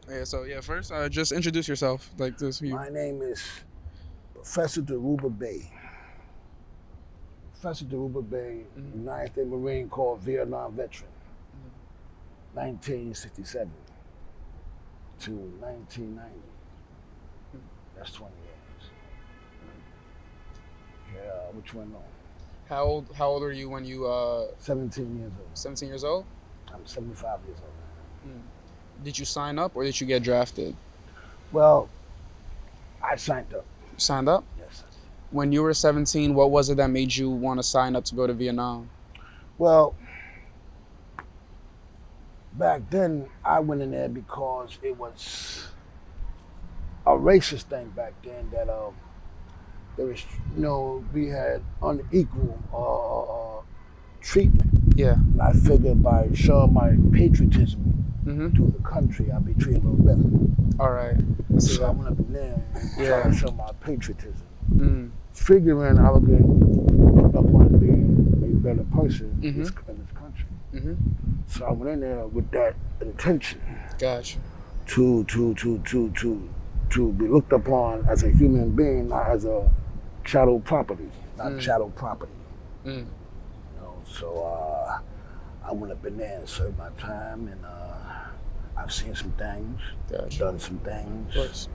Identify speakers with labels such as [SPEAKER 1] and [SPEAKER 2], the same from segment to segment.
[SPEAKER 1] Yeah. So yeah, first, just introduce yourself, like this. You.
[SPEAKER 2] My name is Professor Bey. Professor Bey,
[SPEAKER 1] Mhm.
[SPEAKER 2] United States Marine Corps Vietnam veteran,
[SPEAKER 1] Mhm.
[SPEAKER 2] 1967 to 1990. That's 20 years. Yeah, which one? No,
[SPEAKER 1] How old were you when you
[SPEAKER 2] 17 years old.
[SPEAKER 1] 17 years old?
[SPEAKER 2] I'm 75 years old now.
[SPEAKER 1] Mm. Did you sign up or did you get drafted?
[SPEAKER 2] Well, I signed up.
[SPEAKER 1] You signed up?
[SPEAKER 2] Yes, I did.
[SPEAKER 1] When you were 17, what was it that made you want to sign up to go to Vietnam?
[SPEAKER 2] Well, back then I went in there because it was a racist thing back then that there was, we had unequal treatment.
[SPEAKER 1] Yeah.
[SPEAKER 2] And I figured by showing my patriotism
[SPEAKER 1] Mm-hmm.
[SPEAKER 2] to the country, I'd be treated a little better.
[SPEAKER 1] All right. I see
[SPEAKER 2] So I
[SPEAKER 1] that.
[SPEAKER 2] went up in there and tried
[SPEAKER 1] Yeah.
[SPEAKER 2] to show my patriotism,
[SPEAKER 1] Mm.
[SPEAKER 2] figuring I would get looked up on being a better person
[SPEAKER 1] Mm-hmm.
[SPEAKER 2] in this country.
[SPEAKER 1] Mm-hmm.
[SPEAKER 2] So I went in there with that intention
[SPEAKER 1] Gotcha.
[SPEAKER 2] to to to to to to be looked upon as a human being, not as a chattel property, not
[SPEAKER 1] Mm.
[SPEAKER 2] chattel property.
[SPEAKER 1] Mm.
[SPEAKER 2] So I went up in there and served my time, and I've seen some things,
[SPEAKER 1] Gotcha.
[SPEAKER 2] done some
[SPEAKER 1] Of
[SPEAKER 2] things.
[SPEAKER 1] course.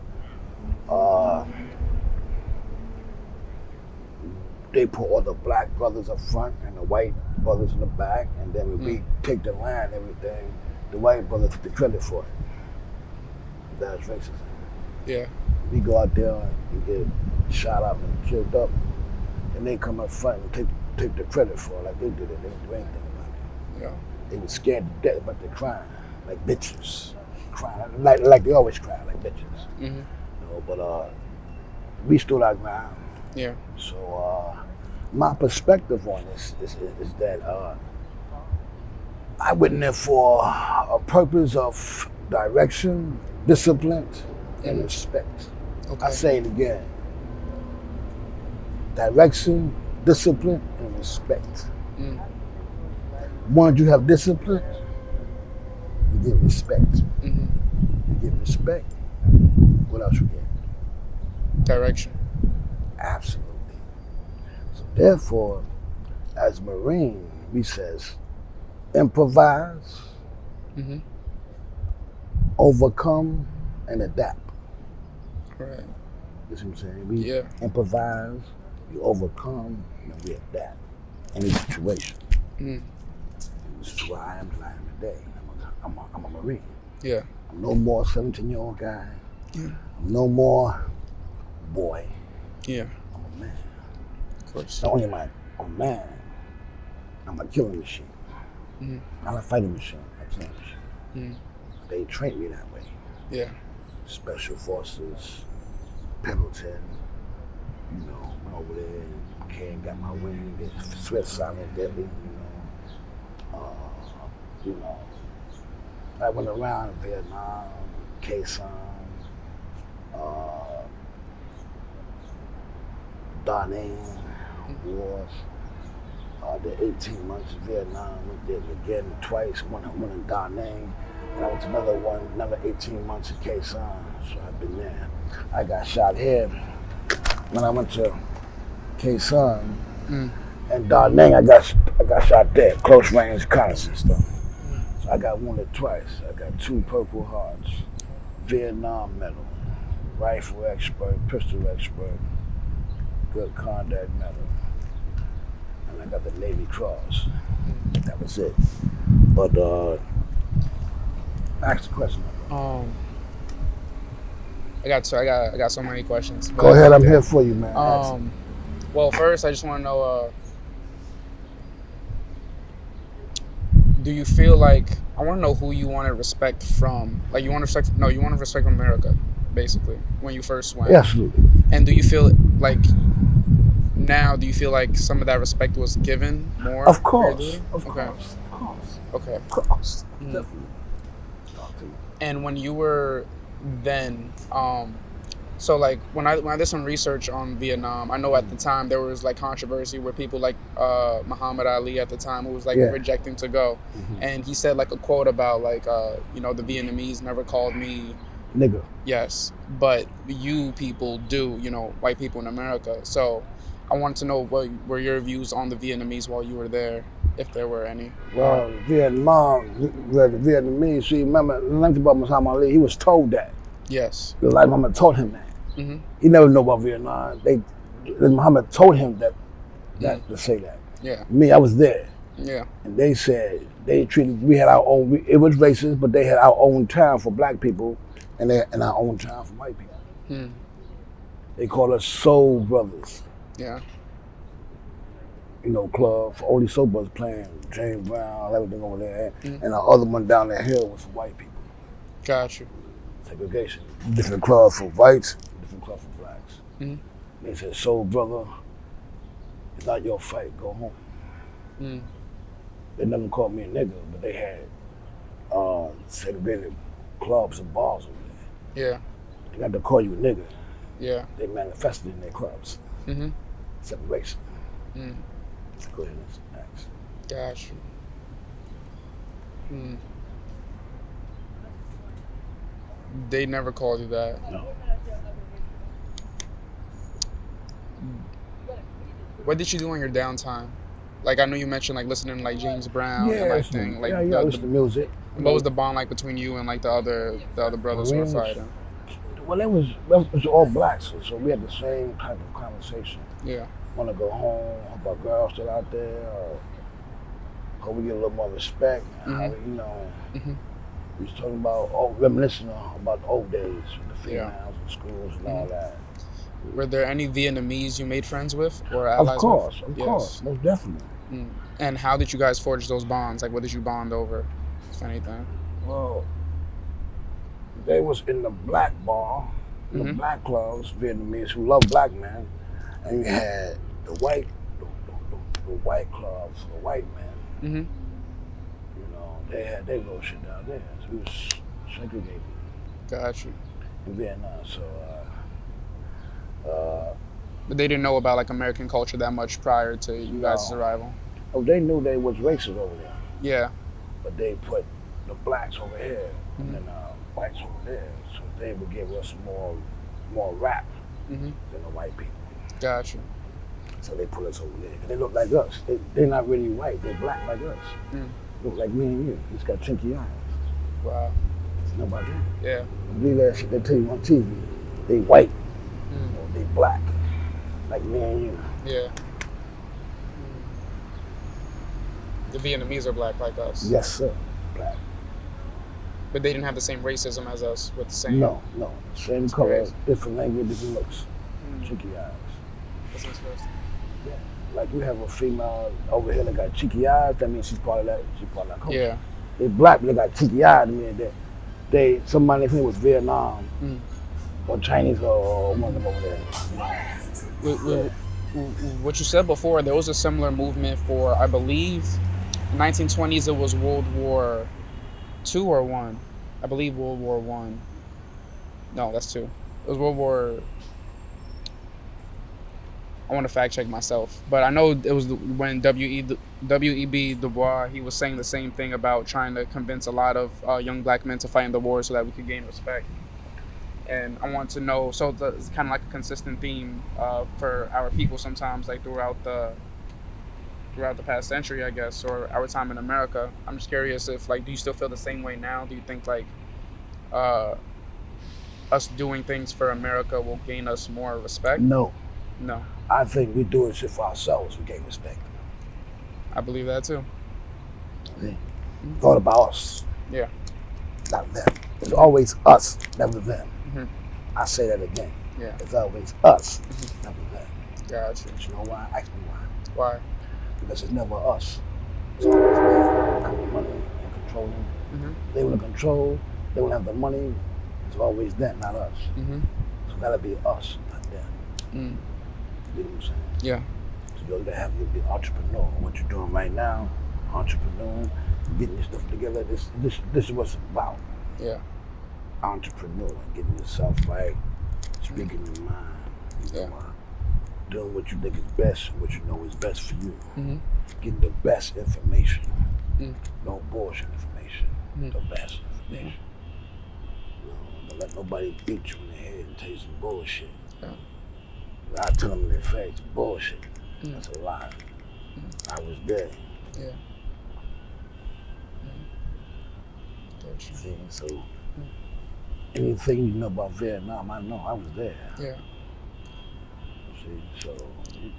[SPEAKER 2] Uh, they put all the black brothers up front and the white brothers in the back, and then when we
[SPEAKER 1] Mm.
[SPEAKER 2] take the land and everything, the white brothers took the credit for it. That's racism.
[SPEAKER 1] Yeah.
[SPEAKER 2] We go out there and get shot up and killed up, and they come up front and take the credit for it like they did it. They didn't do anything about it.
[SPEAKER 1] Yeah.
[SPEAKER 2] They were scared to death about their crime, like bitches. Crying like they always cry, like bitches.
[SPEAKER 1] Mm-hmm.
[SPEAKER 2] But we stood our ground.
[SPEAKER 1] Yeah.
[SPEAKER 2] So my perspective on this is that I went in there for a purpose of direction, discipline, and
[SPEAKER 1] Mm-hmm.
[SPEAKER 2] respect. I
[SPEAKER 1] Okay.
[SPEAKER 2] say it again: direction, discipline, and respect.
[SPEAKER 1] Mm.
[SPEAKER 2] Once you have discipline, you get respect.
[SPEAKER 1] Mm-hmm.
[SPEAKER 2] You get respect. What else you get?
[SPEAKER 1] Direction.
[SPEAKER 2] Absolutely. So therefore, as Marine, we says improvise,
[SPEAKER 1] Mm-hmm.
[SPEAKER 2] overcome, and adapt.
[SPEAKER 1] Right.
[SPEAKER 2] You see what I'm saying? We
[SPEAKER 1] Yeah.
[SPEAKER 2] improvise, we overcome, and we adapt any situation.
[SPEAKER 1] Mm.
[SPEAKER 2] This is where I am today. I'm a Marine.
[SPEAKER 1] Yeah.
[SPEAKER 2] I'm no more 17-year-old guy.
[SPEAKER 1] Yeah.
[SPEAKER 2] I'm no more boy.
[SPEAKER 1] Yeah.
[SPEAKER 2] I'm a man.
[SPEAKER 1] Of course.
[SPEAKER 2] Not only am I a man, I'm a killing machine.
[SPEAKER 1] Mm.
[SPEAKER 2] Not a fighting machine, a killing machine.
[SPEAKER 1] Mm.
[SPEAKER 2] They trained me that way.
[SPEAKER 1] Yeah.
[SPEAKER 2] Special Forces, Pendleton, went over there and came, got my wing, did swift, silent, deadly, you know. I went around Vietnam, Quezon, uh, Da Nang wars. Did 18 months in Vietnam, went there again twice, one in Da Nang, and I went to another 18 months in Quezon, so I've been there. I got shot here when I went to Quezon,
[SPEAKER 1] Mm.
[SPEAKER 2] and Da Nang, I got shot there, close range reconnaissance stuff.
[SPEAKER 1] Mm.
[SPEAKER 2] So I got wounded twice. I got 2 Purple Hearts, Vietnam Medal, rifle expert, pistol expert, good conduct medal, and I got the Navy Cross.
[SPEAKER 1] Mm.
[SPEAKER 2] That was it. But ask the question.
[SPEAKER 1] Um. I got so many questions.
[SPEAKER 2] Go ahead. I'm here for you, man.
[SPEAKER 1] Well, first I just want to know. Do you feel like I want to know who you want to respect from? Like you want to respect? No, you want to respect from America, basically. When you first went.
[SPEAKER 2] Absolutely.
[SPEAKER 1] And do you feel like now? Do you feel like some of that respect was given more?
[SPEAKER 2] Of course. Of
[SPEAKER 1] Okay.
[SPEAKER 2] course. Of course.
[SPEAKER 1] Okay.
[SPEAKER 2] Of course.
[SPEAKER 1] Mm.
[SPEAKER 2] Definitely. Talk to me.
[SPEAKER 1] And when you were then, So like when I did some research on Vietnam, I know at the time there was like controversy where people like Muhammad Ali at the time who was like
[SPEAKER 2] Yeah.
[SPEAKER 1] rejecting to go, and he said like a quote about like you know, the Vietnamese never called me
[SPEAKER 2] Nigga.
[SPEAKER 1] yes, but you people do, you know, white people in America. So I wanted to know what were your views on the Vietnamese while you were there, if there were any.
[SPEAKER 2] Well, the Vietnamese, see, remember, the thing about Muhammad Ali, he was told that.
[SPEAKER 1] Yes.
[SPEAKER 2] The Elijah Muhammad told him that. He never knew about Vietnam. Muhammad told him that to say that.
[SPEAKER 1] Yeah.
[SPEAKER 2] Me, I was there.
[SPEAKER 1] Yeah.
[SPEAKER 2] And they said we had our own. It was racist, but they had our own town for black people, and our own town for white people. They called us Soul Brothers.
[SPEAKER 1] Yeah.
[SPEAKER 2] You know, club for only Soul Brothers playing James Brown, everything over there, and our other one down the hill was for white people.
[SPEAKER 1] Got you.
[SPEAKER 2] Segregation. Different club for whites, different club for blacks. They said, Soul Brother, it's not your fight, go home. They never called me a nigga, but they had segregated clubs and bars over there.
[SPEAKER 1] Yeah.
[SPEAKER 2] They got to call you a nigga.
[SPEAKER 1] Yeah.
[SPEAKER 2] They manifested in their clubs. Separation. Go ahead, next.
[SPEAKER 1] Got you. They never called you that.
[SPEAKER 2] No.
[SPEAKER 1] What did you do on your downtime? Like I know you mentioned like listening to like James Brown and like thing. Like
[SPEAKER 2] I listen to music.
[SPEAKER 1] What was the bond like between you and like the other brothers who were fighting?
[SPEAKER 2] Well, it was all blacks, so we had the same type of conversation.
[SPEAKER 1] Yeah.
[SPEAKER 2] Want to go home? Hope our girls still out there? Or hope we get a little more respect? How we, you know, we was talking about reminiscing about the old days with the females and schools and all that.
[SPEAKER 1] Were there any Vietnamese you made friends with or allies with?
[SPEAKER 2] Of course, most definitely.
[SPEAKER 1] And how did you guys forge those bonds? Like, what did you bond over, if anything?
[SPEAKER 2] Well, they was in the black bar, the black clubs, Vietnamese who love black men, and you had the white clubs for the white men. You know, they had their little shit down there. So we was segregated.
[SPEAKER 1] Got you.
[SPEAKER 2] In Vietnam, so.
[SPEAKER 1] But they didn't know about like American culture that much prior to you guys' arrival.
[SPEAKER 2] Oh, they knew they was racist over there.
[SPEAKER 1] Yeah.
[SPEAKER 2] But they put the blacks over here and then whites over there, so they would give us more rap than the white people.
[SPEAKER 1] Gotcha.
[SPEAKER 2] So they put us over there. They look like us. They're not really white. They're black like us. Look like me and you. Just got chinky eyes.
[SPEAKER 1] Wow.
[SPEAKER 2] It's nobody.
[SPEAKER 1] Yeah.
[SPEAKER 2] Believe that shit they tell you on TV. They white. Or they black. Like me and you.
[SPEAKER 1] Yeah. The Vietnamese are black like us.
[SPEAKER 2] Yes, sir. Black.
[SPEAKER 1] But they didn't have the same racism as us with the same.
[SPEAKER 2] No. Same
[SPEAKER 1] That's
[SPEAKER 2] color,
[SPEAKER 1] crazy.
[SPEAKER 2] Different language, different looks. Cheeky eyes.
[SPEAKER 1] That's interesting.
[SPEAKER 2] Yeah. Like you have a female over here that got cheeky eyes, that means she's part of that culture.
[SPEAKER 1] Yeah.
[SPEAKER 2] They black, but they got cheeky eyes. I mean, somebody think it was Vietnam or Chinese or one of them over there.
[SPEAKER 1] What you said before, there was a similar movement for, I believe, 1920s. It was World War II or One. I believe World War One. No, that's two. It was World War. I want to fact check myself, but I know it was when W.E.B. Du Bois, he was saying the same thing about trying to convince a lot of young black men to fight in the war so that we could gain respect. And I want to know, so it's kind of like a consistent theme for our people sometimes, like throughout the past century, I guess, or our time in America. I'm just curious if, like, do you still feel the same way now? Do you think, like, us doing things for America will gain us more respect?
[SPEAKER 2] No.
[SPEAKER 1] No.
[SPEAKER 2] I think we do it shit for ourselves. We gain respect.
[SPEAKER 1] I believe that too.
[SPEAKER 2] Yeah. It's all about us.
[SPEAKER 1] Yeah.
[SPEAKER 2] Not them. It's always us, never them. I say that again.
[SPEAKER 1] Yeah.
[SPEAKER 2] It's always us, never them.
[SPEAKER 1] Gotcha.
[SPEAKER 2] But you know why? Ask me why.
[SPEAKER 1] Why?
[SPEAKER 2] Because it's never us. It's always them. Because of money and controlling. They want to control. They want to have the money. It's always them, not us. So it gotta be us, not them. You know what I'm saying?
[SPEAKER 1] Yeah.
[SPEAKER 2] So you gotta have to be an entrepreneur. What you're doing right now, entrepreneur, getting your stuff together. This is what's about.
[SPEAKER 1] Yeah.
[SPEAKER 2] Entrepreneur, getting yourself right, Speaking your mind. You
[SPEAKER 1] Yeah.
[SPEAKER 2] know, doing what you think is best, what you know is best for you.
[SPEAKER 1] Mm-hmm.
[SPEAKER 2] Getting the best information.
[SPEAKER 1] Mm.
[SPEAKER 2] No bullshit information.
[SPEAKER 1] Mm.
[SPEAKER 2] The best
[SPEAKER 1] Yeah.
[SPEAKER 2] information. You know, don't let nobody beat you in the head and tell you some bullshit.
[SPEAKER 1] Yeah.
[SPEAKER 2] I tell them in their face, bullshit.
[SPEAKER 1] Mm.
[SPEAKER 2] That's a lie.
[SPEAKER 1] Mm.
[SPEAKER 2] I was there.
[SPEAKER 1] Yeah. Gotcha.
[SPEAKER 2] See, so anything you know about Vietnam, I know. I was there.
[SPEAKER 1] Yeah.
[SPEAKER 2] See, so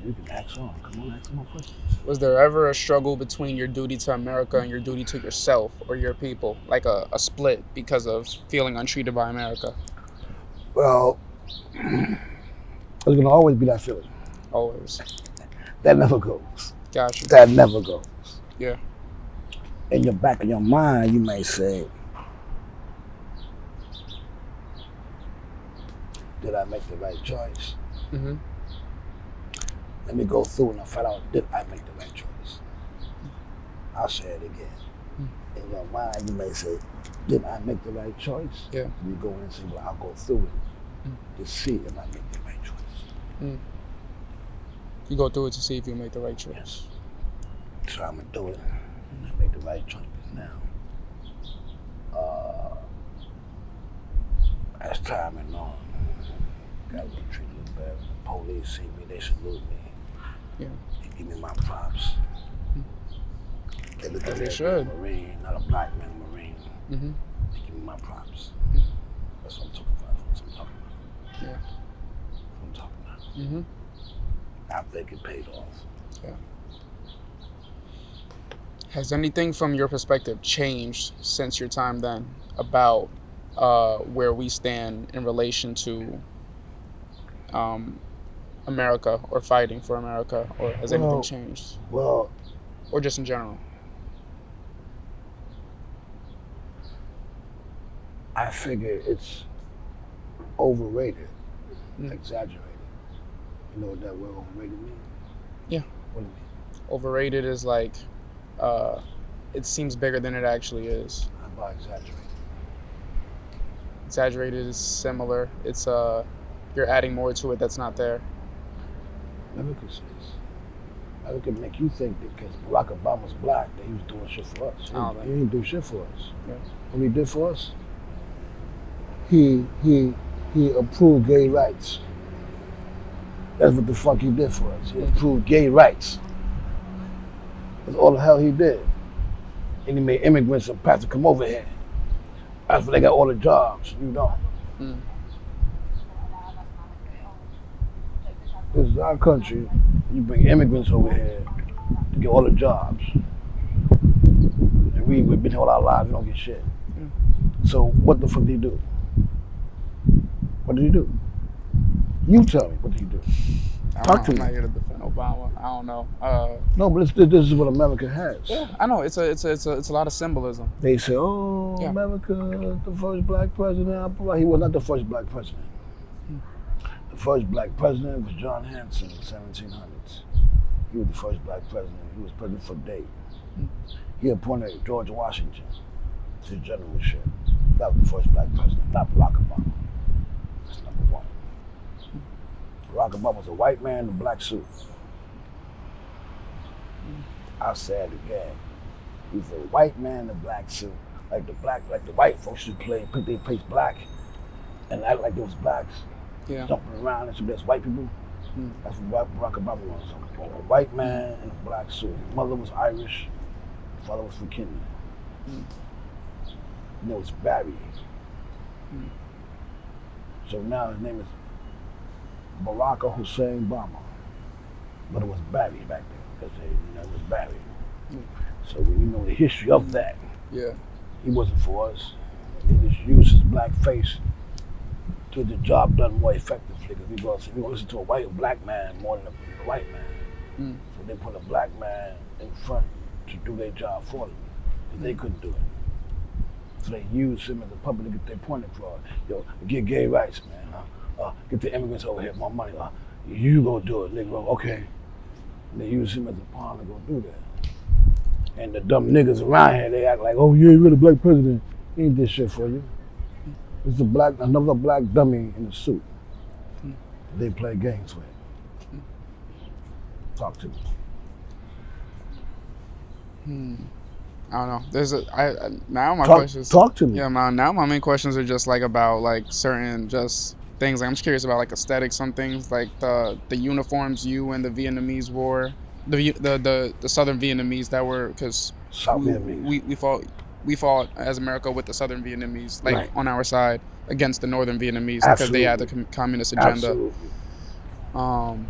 [SPEAKER 2] you can ask on. Come on, ask some more questions.
[SPEAKER 1] Was there ever a struggle between your duty to America and your duty to yourself or your people, like a split because of feeling untreated by America?
[SPEAKER 2] Well, there's gonna always be that feeling.
[SPEAKER 1] Always.
[SPEAKER 2] That never goes.
[SPEAKER 1] Gotcha.
[SPEAKER 2] That never goes.
[SPEAKER 1] Yeah.
[SPEAKER 2] In your back of your mind, you may say, did I make the right choice?
[SPEAKER 1] Mm-hmm.
[SPEAKER 2] Let me go through and find out, did I make the right choice? I'll say it again. In your mind, you may say, did I make the right choice?
[SPEAKER 1] Yeah.
[SPEAKER 2] You go in and say, well, I'll go through it to see if I make the right choice.
[SPEAKER 1] Mm. You go through it to see if you make the right choice.
[SPEAKER 2] Yes. So I'm gonna do it and I make the right choice now. As time went on, got me treated a little better. The police see me, they salute me.
[SPEAKER 1] Yeah.
[SPEAKER 2] They give me my props. They look at me as a Marine, not a black man Marine.
[SPEAKER 1] Mm-hmm.
[SPEAKER 2] They give me my props. That's what I'm talking about. That's what I'm talking about.
[SPEAKER 1] Yeah.
[SPEAKER 2] That's what I'm talking about.
[SPEAKER 1] Mm-hmm.
[SPEAKER 2] I think it paid off.
[SPEAKER 1] Yeah. Has anything from your perspective changed since your time then about where we stand in relation to America or fighting for America, or has anything changed?
[SPEAKER 2] Well,
[SPEAKER 1] or just in general?
[SPEAKER 2] I figure it's overrated, exaggerated. You know what that word overrated means?
[SPEAKER 1] Yeah.
[SPEAKER 2] What do you mean?
[SPEAKER 1] Overrated is like, it seems bigger than it actually is.
[SPEAKER 2] How about exaggerated?
[SPEAKER 1] Exaggerated is similar. It's you're adding more to it that's not there.
[SPEAKER 2] America says. America make you think that because Barack Obama's black, that he was doing shit for us. He didn't do shit for us.
[SPEAKER 1] Yeah.
[SPEAKER 2] What he did for us? He approved gay rights. That's what the fuck he did for us. He approved gay rights. That's all the hell he did. And he made immigrants a path to come over here. That's why they got all the jobs. You don't. This is our country. You bring immigrants over here to get all the jobs. And we've been here all our lives, we don't get shit. So what the fuck did he do? What did he do? You tell me, what did he do? Talk to me.
[SPEAKER 1] I'm not here to defend Obama. I don't know.
[SPEAKER 2] No, but this is what America has.
[SPEAKER 1] Yeah, I know. It's a lot of symbolism.
[SPEAKER 2] They say, oh, yeah. America, the first black president. He was not the first black president. The first black president was John Hanson in the 1700s. He was the first black president. He was president for a day. He appointed George Washington to his generalship. That was the first black president, not Barack Obama. That's number one. Barack Obama was a white man in a black suit. I'll say it again. He was a white man in a black suit. Like the white folks should put their face black and act like they was blacks.
[SPEAKER 1] Yeah.
[SPEAKER 2] Jumping around and so that's white people. That's what Barack Obama was. A white man in a black suit. His mother was Irish, his father was from Kenya. And it was Barry. So now his name is Barack Hussein Obama. But it was Barry back then, because it was Barry. So when you know the history of that, he wasn't for us. He just used his black face to get the job done more effectively, because we gonna listen to a black man more than a white man. So they put a black man in front to do their job for them, because they couldn't do it. So they used him as a puppet to get their point across. Yo, get gay rights, man. Get the immigrants over here, more money. You go do it, nigga. Okay. And they use him as a pawn to go do that. And the dumb niggas around here, they act like, oh yeah, you're the black president. He ain't this shit for you. It's another black dummy in a suit. They play games with. Talk to me.
[SPEAKER 1] I don't know. There's now my
[SPEAKER 2] Talk,
[SPEAKER 1] questions.
[SPEAKER 2] talk to me.
[SPEAKER 1] Yeah, now my main questions are just like about like certain just things. Like, I'm just curious about like aesthetics, some things like the uniforms you and the Vietnamese wore, the Southern Vietnamese that were, because
[SPEAKER 2] South
[SPEAKER 1] we,
[SPEAKER 2] Vietnamese.
[SPEAKER 1] we fought as America with the Southern Vietnamese, like
[SPEAKER 2] Right.
[SPEAKER 1] on our side, against the Northern Vietnamese because they had the
[SPEAKER 2] Absolutely.
[SPEAKER 1] communist agenda.
[SPEAKER 2] Absolutely.
[SPEAKER 1] Um,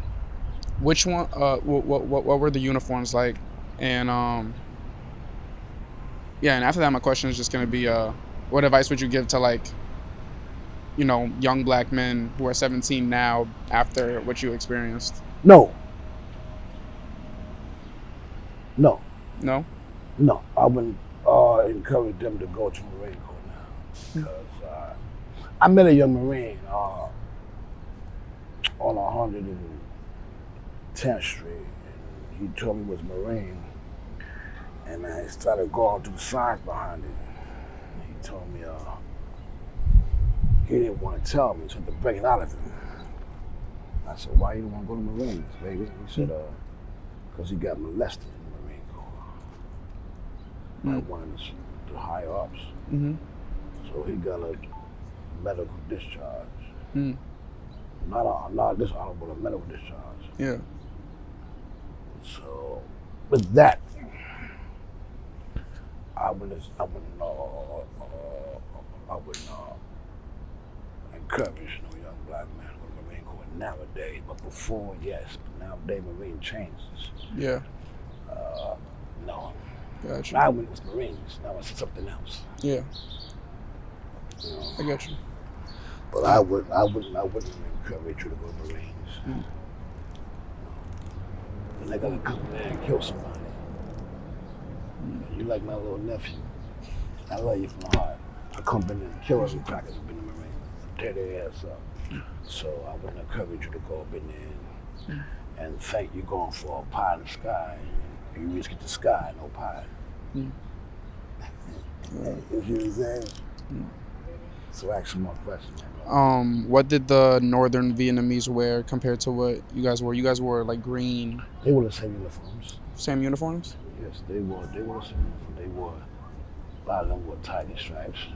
[SPEAKER 1] which one? What were the uniforms like? And yeah, and after that, my question is just gonna be what advice would you give to like, young black men who are 17 now after what you experienced?
[SPEAKER 2] No. No.
[SPEAKER 1] No.
[SPEAKER 2] No. I wouldn't encourage them to go to Marine Corps now. Because I met a young Marine on 110th Street. And he told me he was Marine. And I started going through the science behind it. He told me he didn't want to tell me, so I had to bring it out of him. I said, why you don't want to go to Marines, baby? He said, because he got molested in the Marine Corps by one of the higher ups.
[SPEAKER 1] Mm-hmm.
[SPEAKER 2] So he got a medical discharge.
[SPEAKER 1] Mm.
[SPEAKER 2] Not dishonorable, a medical discharge.
[SPEAKER 1] Yeah.
[SPEAKER 2] So with that, I wouldn't encourage no young black man to go to the Marine Corps nowadays. But before, yes. But nowadays, Marine changes.
[SPEAKER 1] Yeah.
[SPEAKER 2] No.
[SPEAKER 1] Gotcha.
[SPEAKER 2] Now when it was Marines, now it's something else.
[SPEAKER 1] Yeah.
[SPEAKER 2] You know?
[SPEAKER 1] I got you.
[SPEAKER 2] But I wouldn't encourage you to go to Marines.
[SPEAKER 1] Mm.
[SPEAKER 2] And they gotta come there and kill somebody. You like my little nephew. I love you from the heart. I come in and kill every crackers who've been in the Marines. Tear their ass up. So I wouldn't encourage you to go up in there and think you're going for a pie in the sky. You just get the sky, no pie.
[SPEAKER 1] Mm.
[SPEAKER 2] You see what I'm saying? So ask some more questions.
[SPEAKER 1] What did the Northern Vietnamese wear compared to what you guys wore? You guys wore like green.
[SPEAKER 2] They wore the same uniforms.
[SPEAKER 1] Same uniforms?
[SPEAKER 2] Yes, they wore the same uniform. They wore, a lot of them wore tiger stripes.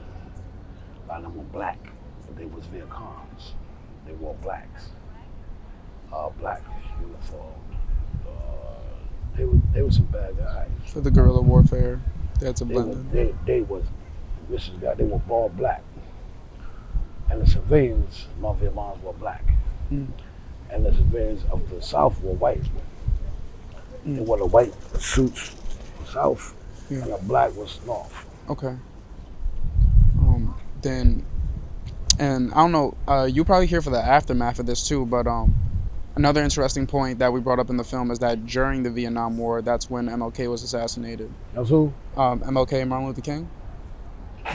[SPEAKER 2] A lot of them were black, but they was Viet Congs. They wore blacks. Black uniform. They were some bad guys.
[SPEAKER 1] For the guerrilla warfare, they had to blend in.
[SPEAKER 2] They was, this is God, they were all black. And the civilians, North Vietnamese were black.
[SPEAKER 1] Mm.
[SPEAKER 2] And the civilians of the South were white. They wore the white suits, South, and the black was North.
[SPEAKER 1] Okay. Then, and I don't know, you probably here for the aftermath of this too, but another interesting point that we brought up in the film is that during the Vietnam War, that's when MLK was assassinated.
[SPEAKER 2] That's who?
[SPEAKER 1] MLK, Martin Luther King.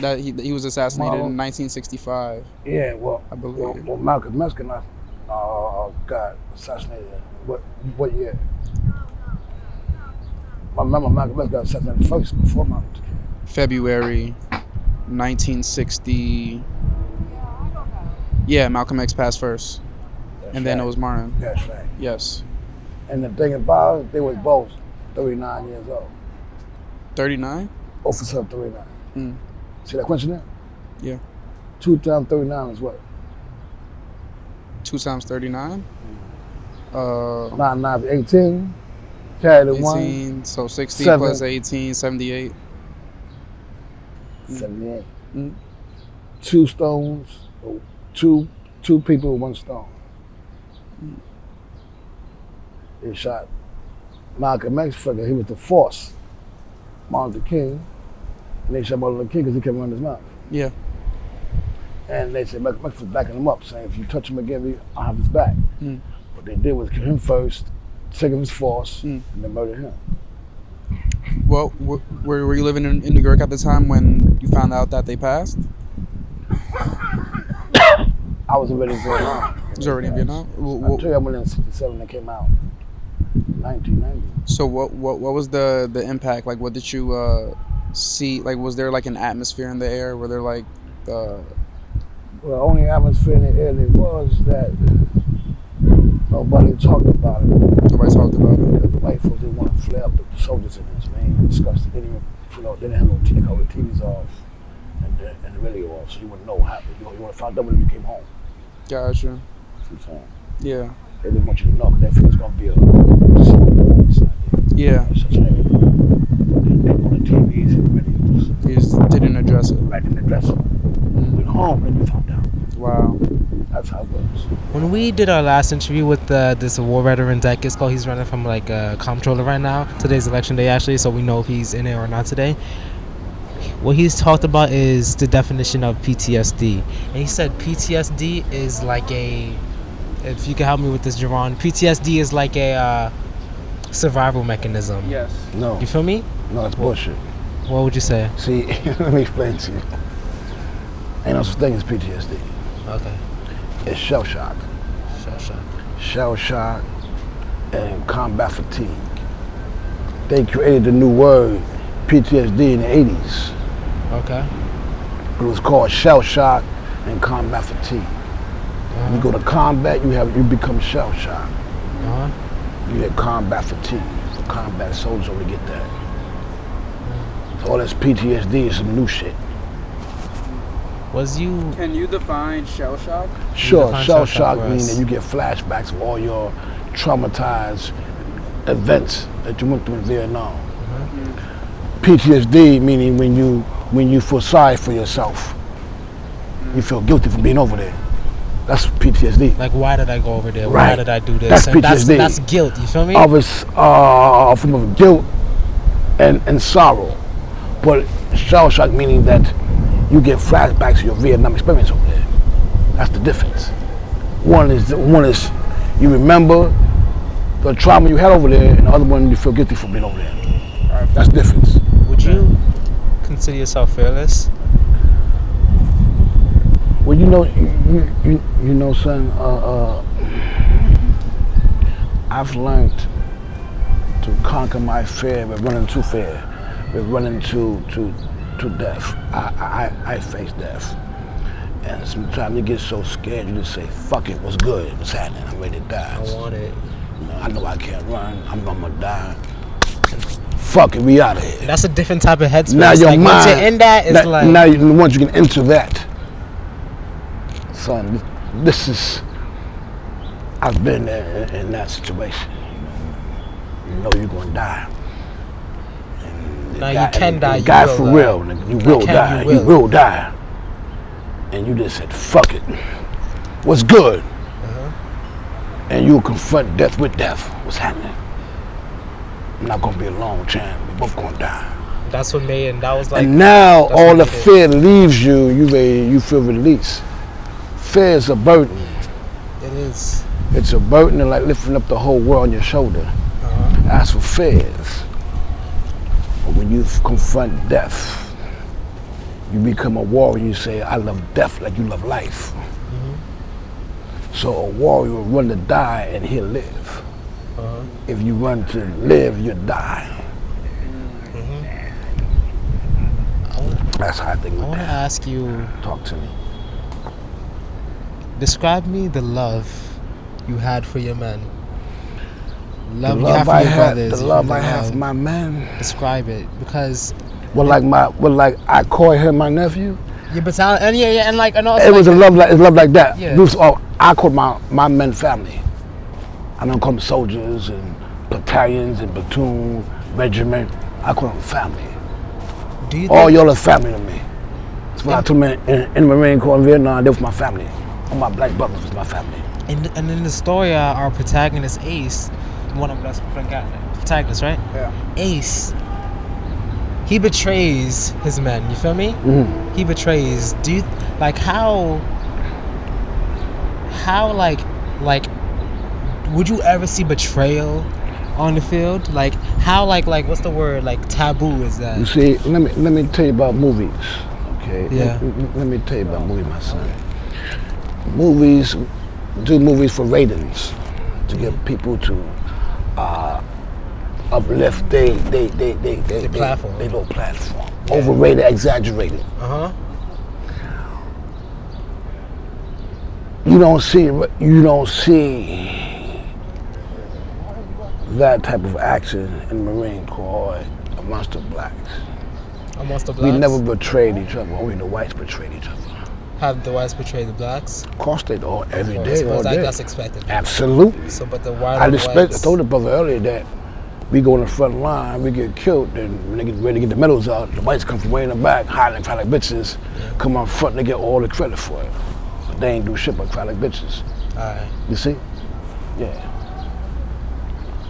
[SPEAKER 1] That he was assassinated in 1965.
[SPEAKER 2] Yeah, well,
[SPEAKER 1] I believe.
[SPEAKER 2] Well, Malcolm X got assassinated. What year? I remember Malcolm X got assassinated first before Martin Luther King.
[SPEAKER 1] February 1960. Yeah, Malcolm X passed first.
[SPEAKER 2] That's
[SPEAKER 1] and then
[SPEAKER 2] right.
[SPEAKER 1] it was Martin.
[SPEAKER 2] That's right.
[SPEAKER 1] Yes.
[SPEAKER 2] And the thing about it, they was both 39 years old.
[SPEAKER 1] 39?
[SPEAKER 2] Officer 39.
[SPEAKER 1] Mm.
[SPEAKER 2] See that question there?
[SPEAKER 1] Yeah.
[SPEAKER 2] 2 times 39 is what?
[SPEAKER 1] 2 times 39?
[SPEAKER 2] 9 is 18. Carry the
[SPEAKER 1] 18,
[SPEAKER 2] 1.
[SPEAKER 1] so 60
[SPEAKER 2] 7.
[SPEAKER 1] plus 18, 78.
[SPEAKER 2] 78.
[SPEAKER 1] Mm.
[SPEAKER 2] 2 stones, two people with 1 stone. They shot Malcolm X figure, he was the force. Martin Luther King, and they shot Martin Luther King because he kept running his mouth.
[SPEAKER 1] Yeah.
[SPEAKER 2] And they said Malcolm X was backing him up, saying if you touch him again, I'll have his back.
[SPEAKER 1] Mm.
[SPEAKER 2] What they did was kill him first, take him his force, and then murder him.
[SPEAKER 1] Well, were you living in New York at the time when you found out that they passed?
[SPEAKER 2] I was already in Vietnam.
[SPEAKER 1] You was already in Vietnam?
[SPEAKER 2] I told you I went in 67 and came out in 1990.
[SPEAKER 1] So what was the impact? Like, what did you see? Like, was there like an atmosphere in the air? Were there like
[SPEAKER 2] Well, the only atmosphere in the air there was that Nobody talked about it.
[SPEAKER 1] Nobody talked about it.
[SPEAKER 2] Because the white folks didn't want to flare up the soldiers in this, man. Disgusting. They didn't, they didn't have no TV, cut the TVs off and the radio off, so you wouldn't know what happened. You would have found out when you came home.
[SPEAKER 1] Gotcha.
[SPEAKER 2] That's what I'm saying.
[SPEAKER 1] Yeah.
[SPEAKER 2] They didn't want you to know, because they figured it's going to be a civil war inside there.
[SPEAKER 1] Yeah.
[SPEAKER 2] Such thing. They on the TVs and radios.
[SPEAKER 1] He just didn't address it.
[SPEAKER 2] Right in the dresser. When you went home, then you found out.
[SPEAKER 1] Wow.
[SPEAKER 2] That's how it works.
[SPEAKER 3] When we did our last interview with this war veteran, Zach Gisco, he's running from like a comptroller right now. Today's election day, actually, so we know if he's in it or not today. What he's talked about is the definition of PTSD. And he said PTSD is like a, if you can help me with this, Jerron, PTSD is like a survival mechanism.
[SPEAKER 1] Yes.
[SPEAKER 2] No.
[SPEAKER 3] You feel me?
[SPEAKER 2] No, that's bullshit.
[SPEAKER 3] What would you say?
[SPEAKER 2] See, let me explain to you. Ain't no such thing as PTSD.
[SPEAKER 3] Okay.
[SPEAKER 2] It's shell shock. Shell shock and combat fatigue. They created the new word PTSD in the 80s.
[SPEAKER 3] Okay.
[SPEAKER 2] It was called shell shock and combat fatigue. When you go to combat, you become shell shock. You get combat fatigue. For combat soldiers only get that. So all this PTSD is some new shit.
[SPEAKER 1] Can you define shell shock?
[SPEAKER 2] Sure, shell shock means that you get flashbacks of all your traumatized events that you went through in Vietnam. PTSD meaning when you feel sorry for yourself. You feel guilty for being over there. That's PTSD.
[SPEAKER 3] Like, why did I go over there?
[SPEAKER 2] Right.
[SPEAKER 3] Why did I do this?
[SPEAKER 2] That's
[SPEAKER 3] And
[SPEAKER 2] PTSD.
[SPEAKER 3] That's guilt, you feel me?
[SPEAKER 2] Of a form of guilt and sorrow. But shell shock meaning that you get flashbacks of your Vietnam experience over there. That's the difference. One is you remember the trauma you had over there, and the other one you feel guilty for being over there. That's the difference.
[SPEAKER 3] Would you consider yourself fearless?
[SPEAKER 2] Well, you know, son. I've learned to conquer my fear with running to fear, with running to death. I face death. And sometimes you get so scared, you just say, fuck it, what's good? What's happening? I'm ready to die.
[SPEAKER 3] I want it.
[SPEAKER 2] You know, I know I can't run. I'm gonna die. Fuck it, we out of here.
[SPEAKER 3] That's a different type of headspace.
[SPEAKER 2] Now your
[SPEAKER 3] like,
[SPEAKER 2] mind,
[SPEAKER 3] once you're in that, it's like...
[SPEAKER 2] Now, once you can enter that, son, this is... I've been in that situation. You know you're gonna die.
[SPEAKER 3] Now you can die, you
[SPEAKER 2] die
[SPEAKER 3] will
[SPEAKER 2] for
[SPEAKER 3] die.
[SPEAKER 2] real, nigga. You will die. You will die. And you just said, fuck it. What's good? And you'll confront death with death. What's happening? I'm not gonna be a long time. We're both gonna die.
[SPEAKER 3] That's what made, and that was like...
[SPEAKER 2] And now all the fear leaves you, you feel release. Fear is a burden.
[SPEAKER 3] It is.
[SPEAKER 2] It's a burden and like lifting up the whole world on your shoulder. That's what fear is. But when you confront death, you become a warrior. You say, I love death like you love life. So a warrior will run to die and he'll live. If you run to live, you die. That's how I think.
[SPEAKER 3] I want to ask you,
[SPEAKER 2] Talk to me.
[SPEAKER 3] describe me the love you had for your men. Love
[SPEAKER 2] The
[SPEAKER 3] you have
[SPEAKER 2] love
[SPEAKER 3] for your brothers.
[SPEAKER 2] the love I have for my man.
[SPEAKER 3] Describe it, because
[SPEAKER 2] I call him my nephew.
[SPEAKER 3] your battalion, and also
[SPEAKER 2] It was a love like that.
[SPEAKER 3] Yeah.
[SPEAKER 2] This, I call my men family. I don't call them soldiers and battalions and platoon, regiment. I call them family.
[SPEAKER 3] Do you
[SPEAKER 2] All
[SPEAKER 3] think,
[SPEAKER 2] y'all are family to me. That's what I told them in the Marine Corps in Vietnam. They was my family. All my black brothers was my family.
[SPEAKER 3] and in the story, our protagonist Ace, one of us protagonists, right?
[SPEAKER 1] Yeah.
[SPEAKER 3] Ace, he betrays his men. You feel me? He betrays. Do you like how like would you ever see betrayal on the field? Like how like what's the word, like taboo is that?
[SPEAKER 2] You see, let me tell you about movies. Okay.
[SPEAKER 3] Yeah.
[SPEAKER 2] Let me tell you about movies, my son. Movies do movies for ratings to get people to uplift they
[SPEAKER 3] platform.
[SPEAKER 2] They low platform. Overrated, exaggerated. You don't see that type of action in the Marine Corps amongst the blacks.
[SPEAKER 3] Amongst the
[SPEAKER 2] We
[SPEAKER 3] blacks?
[SPEAKER 2] never betrayed each other. Only the whites betrayed each other.
[SPEAKER 3] Have the whites betrayed the blacks?
[SPEAKER 2] Of course they do. Every
[SPEAKER 3] Well, I
[SPEAKER 2] day,
[SPEAKER 3] suppose
[SPEAKER 2] all
[SPEAKER 3] like
[SPEAKER 2] day.
[SPEAKER 3] that's expected.
[SPEAKER 2] Absolutely.
[SPEAKER 3] So, but the white
[SPEAKER 2] I
[SPEAKER 3] on
[SPEAKER 2] respect. I
[SPEAKER 3] whites.
[SPEAKER 2] told the brother earlier that we go in the front line, we get killed, then when they get ready to get the medals out, the whites come from way in the back, hiding, cry like bitches, come out front, they get all the credit for it. But they ain't do shit but cry like bitches.
[SPEAKER 3] Alright.
[SPEAKER 2] You see? Yeah.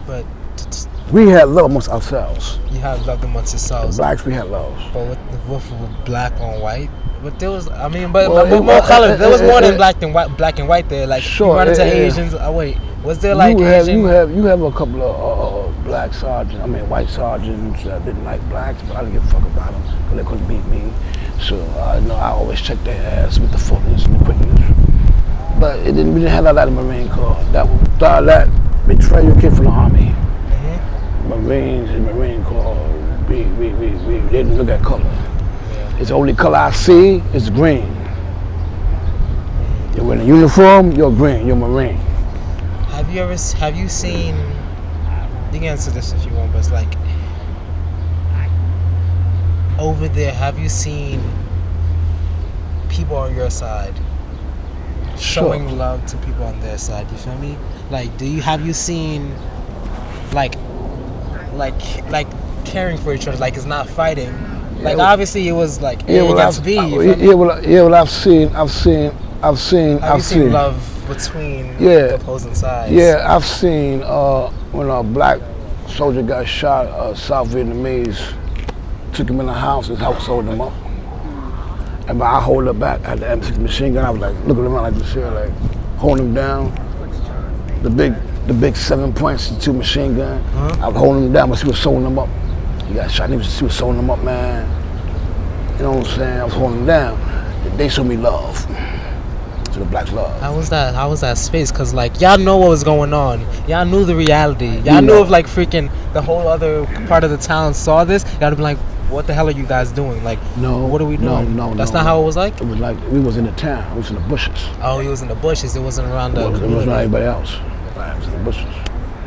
[SPEAKER 3] But
[SPEAKER 2] We had love amongst ourselves.
[SPEAKER 3] you have love amongst yourselves.
[SPEAKER 2] Blacks, we had love.
[SPEAKER 3] But with black on white? But there was, I mean, but
[SPEAKER 2] Well,
[SPEAKER 3] more color. There was more than
[SPEAKER 2] it-
[SPEAKER 3] black and white there. Like,
[SPEAKER 2] Sure,
[SPEAKER 3] you run into
[SPEAKER 2] it-
[SPEAKER 3] Asians. Oh, wait. Was there like
[SPEAKER 2] you have,
[SPEAKER 3] Asian?
[SPEAKER 2] you have a couple of black sergeants, white sergeants that didn't like blacks, but I didn't give a fuck about them because they couldn't beat me. So I always checked their ass with the fullness and the quickness. But we didn't have that in the Marine Corps. That betrayal came from the Army. Marines and Marine Corps, we didn't look at color. It's the only color I see is green. You're wearing a uniform, you're green, you're Marine.
[SPEAKER 3] Have you seen, you can answer this if you want, but it's like, over there, have you seen people on your side showing love to people on their side? You feel me? Like, have you seen, like caring for each other? Like, it's not fighting. Like, obviously it was like A against B. You feel me?
[SPEAKER 2] I've seen
[SPEAKER 3] Have you seen love between the opposing sides?
[SPEAKER 2] Yeah, I've seen when a black soldier got shot, South Vietnamese took him in the house, his house sold him up. And I hold her back at the M6 machine gun. I was like looking around like this here, like holding him down. The big 7.62 machine gun. I was holding him down, but she was sewing him up. He got shot. She was sewing him up, man. You know what I'm saying? I was holding him down. They showed me love. So the blacks love.
[SPEAKER 3] How was that space? Cause like y'all know what was going on. Y'all knew the reality. Y'all knew if like freaking the whole other part of the town saw this, y'all'd be like, what the hell are you guys doing? Like,
[SPEAKER 2] No.
[SPEAKER 3] what are we doing?
[SPEAKER 2] No.
[SPEAKER 3] That's not how it was like?
[SPEAKER 2] It was like we was in the town. We was in the bushes.
[SPEAKER 3] Oh, he was in the bushes. It wasn't around the
[SPEAKER 2] It wasn't
[SPEAKER 3] community.
[SPEAKER 2] anybody else. It was in the bushes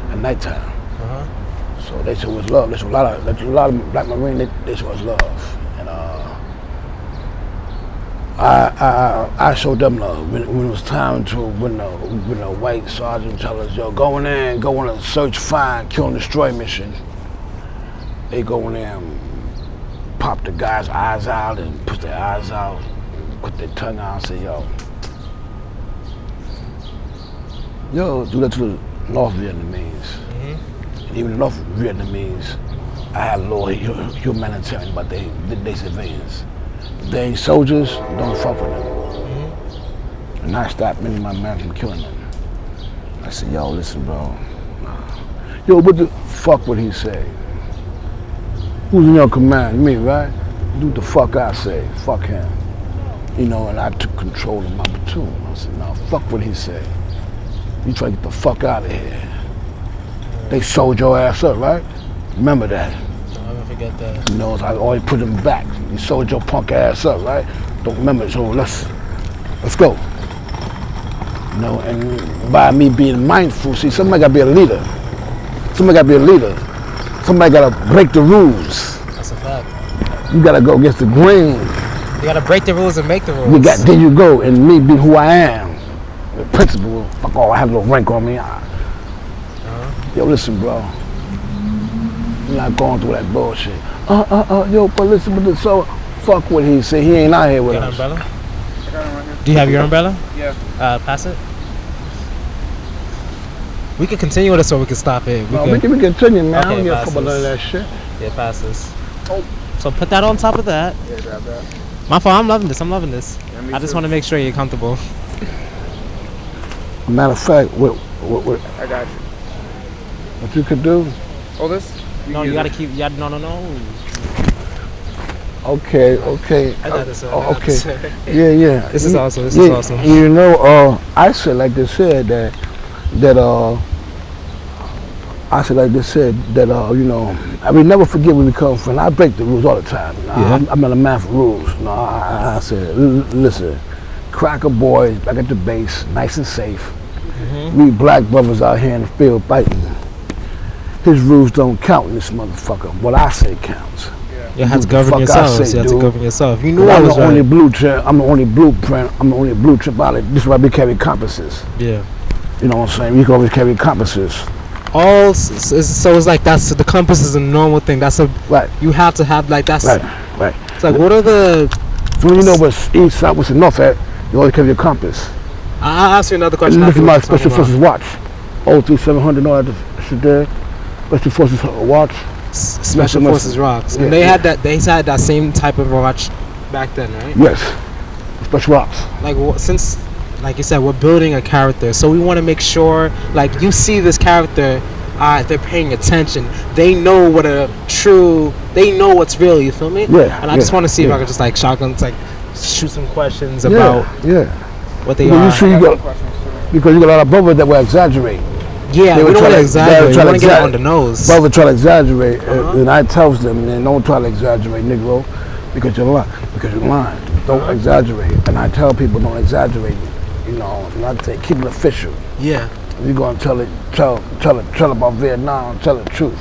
[SPEAKER 2] at nighttime.
[SPEAKER 3] Uh-huh.
[SPEAKER 2] So they showed us love. They showed a lot of black Marines. They showed us love, and I showed them love when it was time to when the white sergeant tell us, yo, go on a search, find, kill and destroy mission. They go in there and pop the guy's eyes out and push their eyes out, put their tongue out and say, yo, do that to the North Vietnamese. And even the North Vietnamese, I had a little humanitarian about they civilians. They ain't soldiers, don't fuck with them. And I stopped many of my men from killing them. I said, yo, listen, bro. Yo, what the fuck would he say? Who's in your command? Me, right? Do what the fuck I say. Fuck him. You know, and I took control of my platoon. I said, no, fuck what he say. You try to get the fuck out of here. They sold your ass up, right? Remember that.
[SPEAKER 3] I'll never forget that.
[SPEAKER 2] You know, so I always put them back. You sold your punk ass up, right? Don't remember it, so let's go. You know, and by me being mindful, see, somebody gotta be a leader. Somebody gotta break the rules.
[SPEAKER 3] That's a fact.
[SPEAKER 2] You gotta go against the grain.
[SPEAKER 3] You gotta break the rules and make the rules.
[SPEAKER 2] There you go, and me being who I am. The principle, fuck all, I have a little rank on me. Yo, listen, bro. You're not going through that bullshit. Yo, but listen to this, so fuck what he say. He ain't out here with
[SPEAKER 3] You got
[SPEAKER 2] us.
[SPEAKER 3] an umbrella?
[SPEAKER 1] I got it right here.
[SPEAKER 3] Do you have your umbrella?
[SPEAKER 1] Yeah.
[SPEAKER 3] Pass it. We can continue with this or we can stop it.
[SPEAKER 2] We can continue, man. I
[SPEAKER 3] Okay,
[SPEAKER 2] don't give a
[SPEAKER 3] pass
[SPEAKER 2] fuck about none of
[SPEAKER 3] this.
[SPEAKER 2] that shit.
[SPEAKER 3] Yeah, pass this.
[SPEAKER 1] Oh.
[SPEAKER 3] So put that on top of that.
[SPEAKER 1] Yeah, grab that.
[SPEAKER 3] My fault, I'm loving this.
[SPEAKER 1] Yeah, me
[SPEAKER 3] I just
[SPEAKER 1] too.
[SPEAKER 3] want to make sure you're comfortable.
[SPEAKER 2] Matter of fact, what
[SPEAKER 1] I got you.
[SPEAKER 2] what you could do?
[SPEAKER 1] Oh, this?
[SPEAKER 3] No,
[SPEAKER 1] can
[SPEAKER 3] you
[SPEAKER 1] use
[SPEAKER 3] gotta
[SPEAKER 1] it.
[SPEAKER 3] keep. No.
[SPEAKER 2] Okay.
[SPEAKER 3] I got this.
[SPEAKER 2] Okay. Yeah.
[SPEAKER 3] This is awesome. This
[SPEAKER 2] Yeah,
[SPEAKER 3] is awesome.
[SPEAKER 2] You know, I said like they said that you know, I mean, never forget where we come from. I break the rules all the time. You know?
[SPEAKER 3] Yeah.
[SPEAKER 2] I'm not a man for rules. You know, I said, listen, cracker boys back at the base, nice and safe. We black brothers out here in the field fighting. his rules don't count in this motherfucker. What I say counts.
[SPEAKER 3] You have to
[SPEAKER 2] the
[SPEAKER 3] govern
[SPEAKER 2] fuck I
[SPEAKER 3] yourselves.
[SPEAKER 2] say,
[SPEAKER 3] You have to
[SPEAKER 2] dude.
[SPEAKER 3] govern yourself. You knew
[SPEAKER 2] I'm
[SPEAKER 3] I
[SPEAKER 2] the
[SPEAKER 3] was
[SPEAKER 2] only
[SPEAKER 3] right.
[SPEAKER 2] blueprint. I'm the only blueprint. I'm the only blueprint out of this is why we carry compasses.
[SPEAKER 3] Yeah.
[SPEAKER 2] You know what I'm saying? We can always carry compasses.
[SPEAKER 3] So it's like that's the compass is a normal thing. That's a
[SPEAKER 2] Right.
[SPEAKER 3] you have to have like that's.
[SPEAKER 2] Right.
[SPEAKER 3] It's like what are the?
[SPEAKER 2] So when you know what's east, south, what's the north at, you always carry your compass.
[SPEAKER 3] I'll ask you another question.
[SPEAKER 2] And look
[SPEAKER 3] after
[SPEAKER 2] at my
[SPEAKER 3] what you're
[SPEAKER 2] Special
[SPEAKER 3] talking
[SPEAKER 2] Forces watch. 03700, all that shit there. Special Forces watch.
[SPEAKER 3] about. Special
[SPEAKER 2] Listen.
[SPEAKER 3] Forces rocks,
[SPEAKER 2] Yeah,
[SPEAKER 3] and they
[SPEAKER 2] yeah.
[SPEAKER 3] had that. They had that same type of watch back then, right?
[SPEAKER 2] Yes. Special ops.
[SPEAKER 3] Like since, like you said, we're building a character, so we want to make sure, like you see this character, they're paying attention. They know what they know what's real. You feel me?
[SPEAKER 2] Yeah.
[SPEAKER 3] And I just want to see if
[SPEAKER 2] yeah.
[SPEAKER 3] I could just like shotgun, like shoot some questions
[SPEAKER 2] Yeah,
[SPEAKER 3] about
[SPEAKER 2] yeah.
[SPEAKER 3] what they
[SPEAKER 2] Well,
[SPEAKER 3] are.
[SPEAKER 2] you see, you got, because you got a lot of brothers that will exaggerate.
[SPEAKER 3] Yeah,
[SPEAKER 2] They
[SPEAKER 3] we
[SPEAKER 2] would
[SPEAKER 3] don't
[SPEAKER 2] try
[SPEAKER 3] want to
[SPEAKER 2] to-
[SPEAKER 3] exaggerate. We
[SPEAKER 2] try to
[SPEAKER 3] want to get it
[SPEAKER 2] exag-
[SPEAKER 3] on the nose.
[SPEAKER 2] Brothers try to exaggerate,
[SPEAKER 3] Uh-huh.
[SPEAKER 2] and I tells them, man, don't try to exaggerate, Negro, because you're lying. Because you're lying. Don't exaggerate. And I tell people, don't exaggerate. You know, not to keep it official.
[SPEAKER 3] Yeah.
[SPEAKER 2] If you're gonna tell about Vietnam, tell the truth.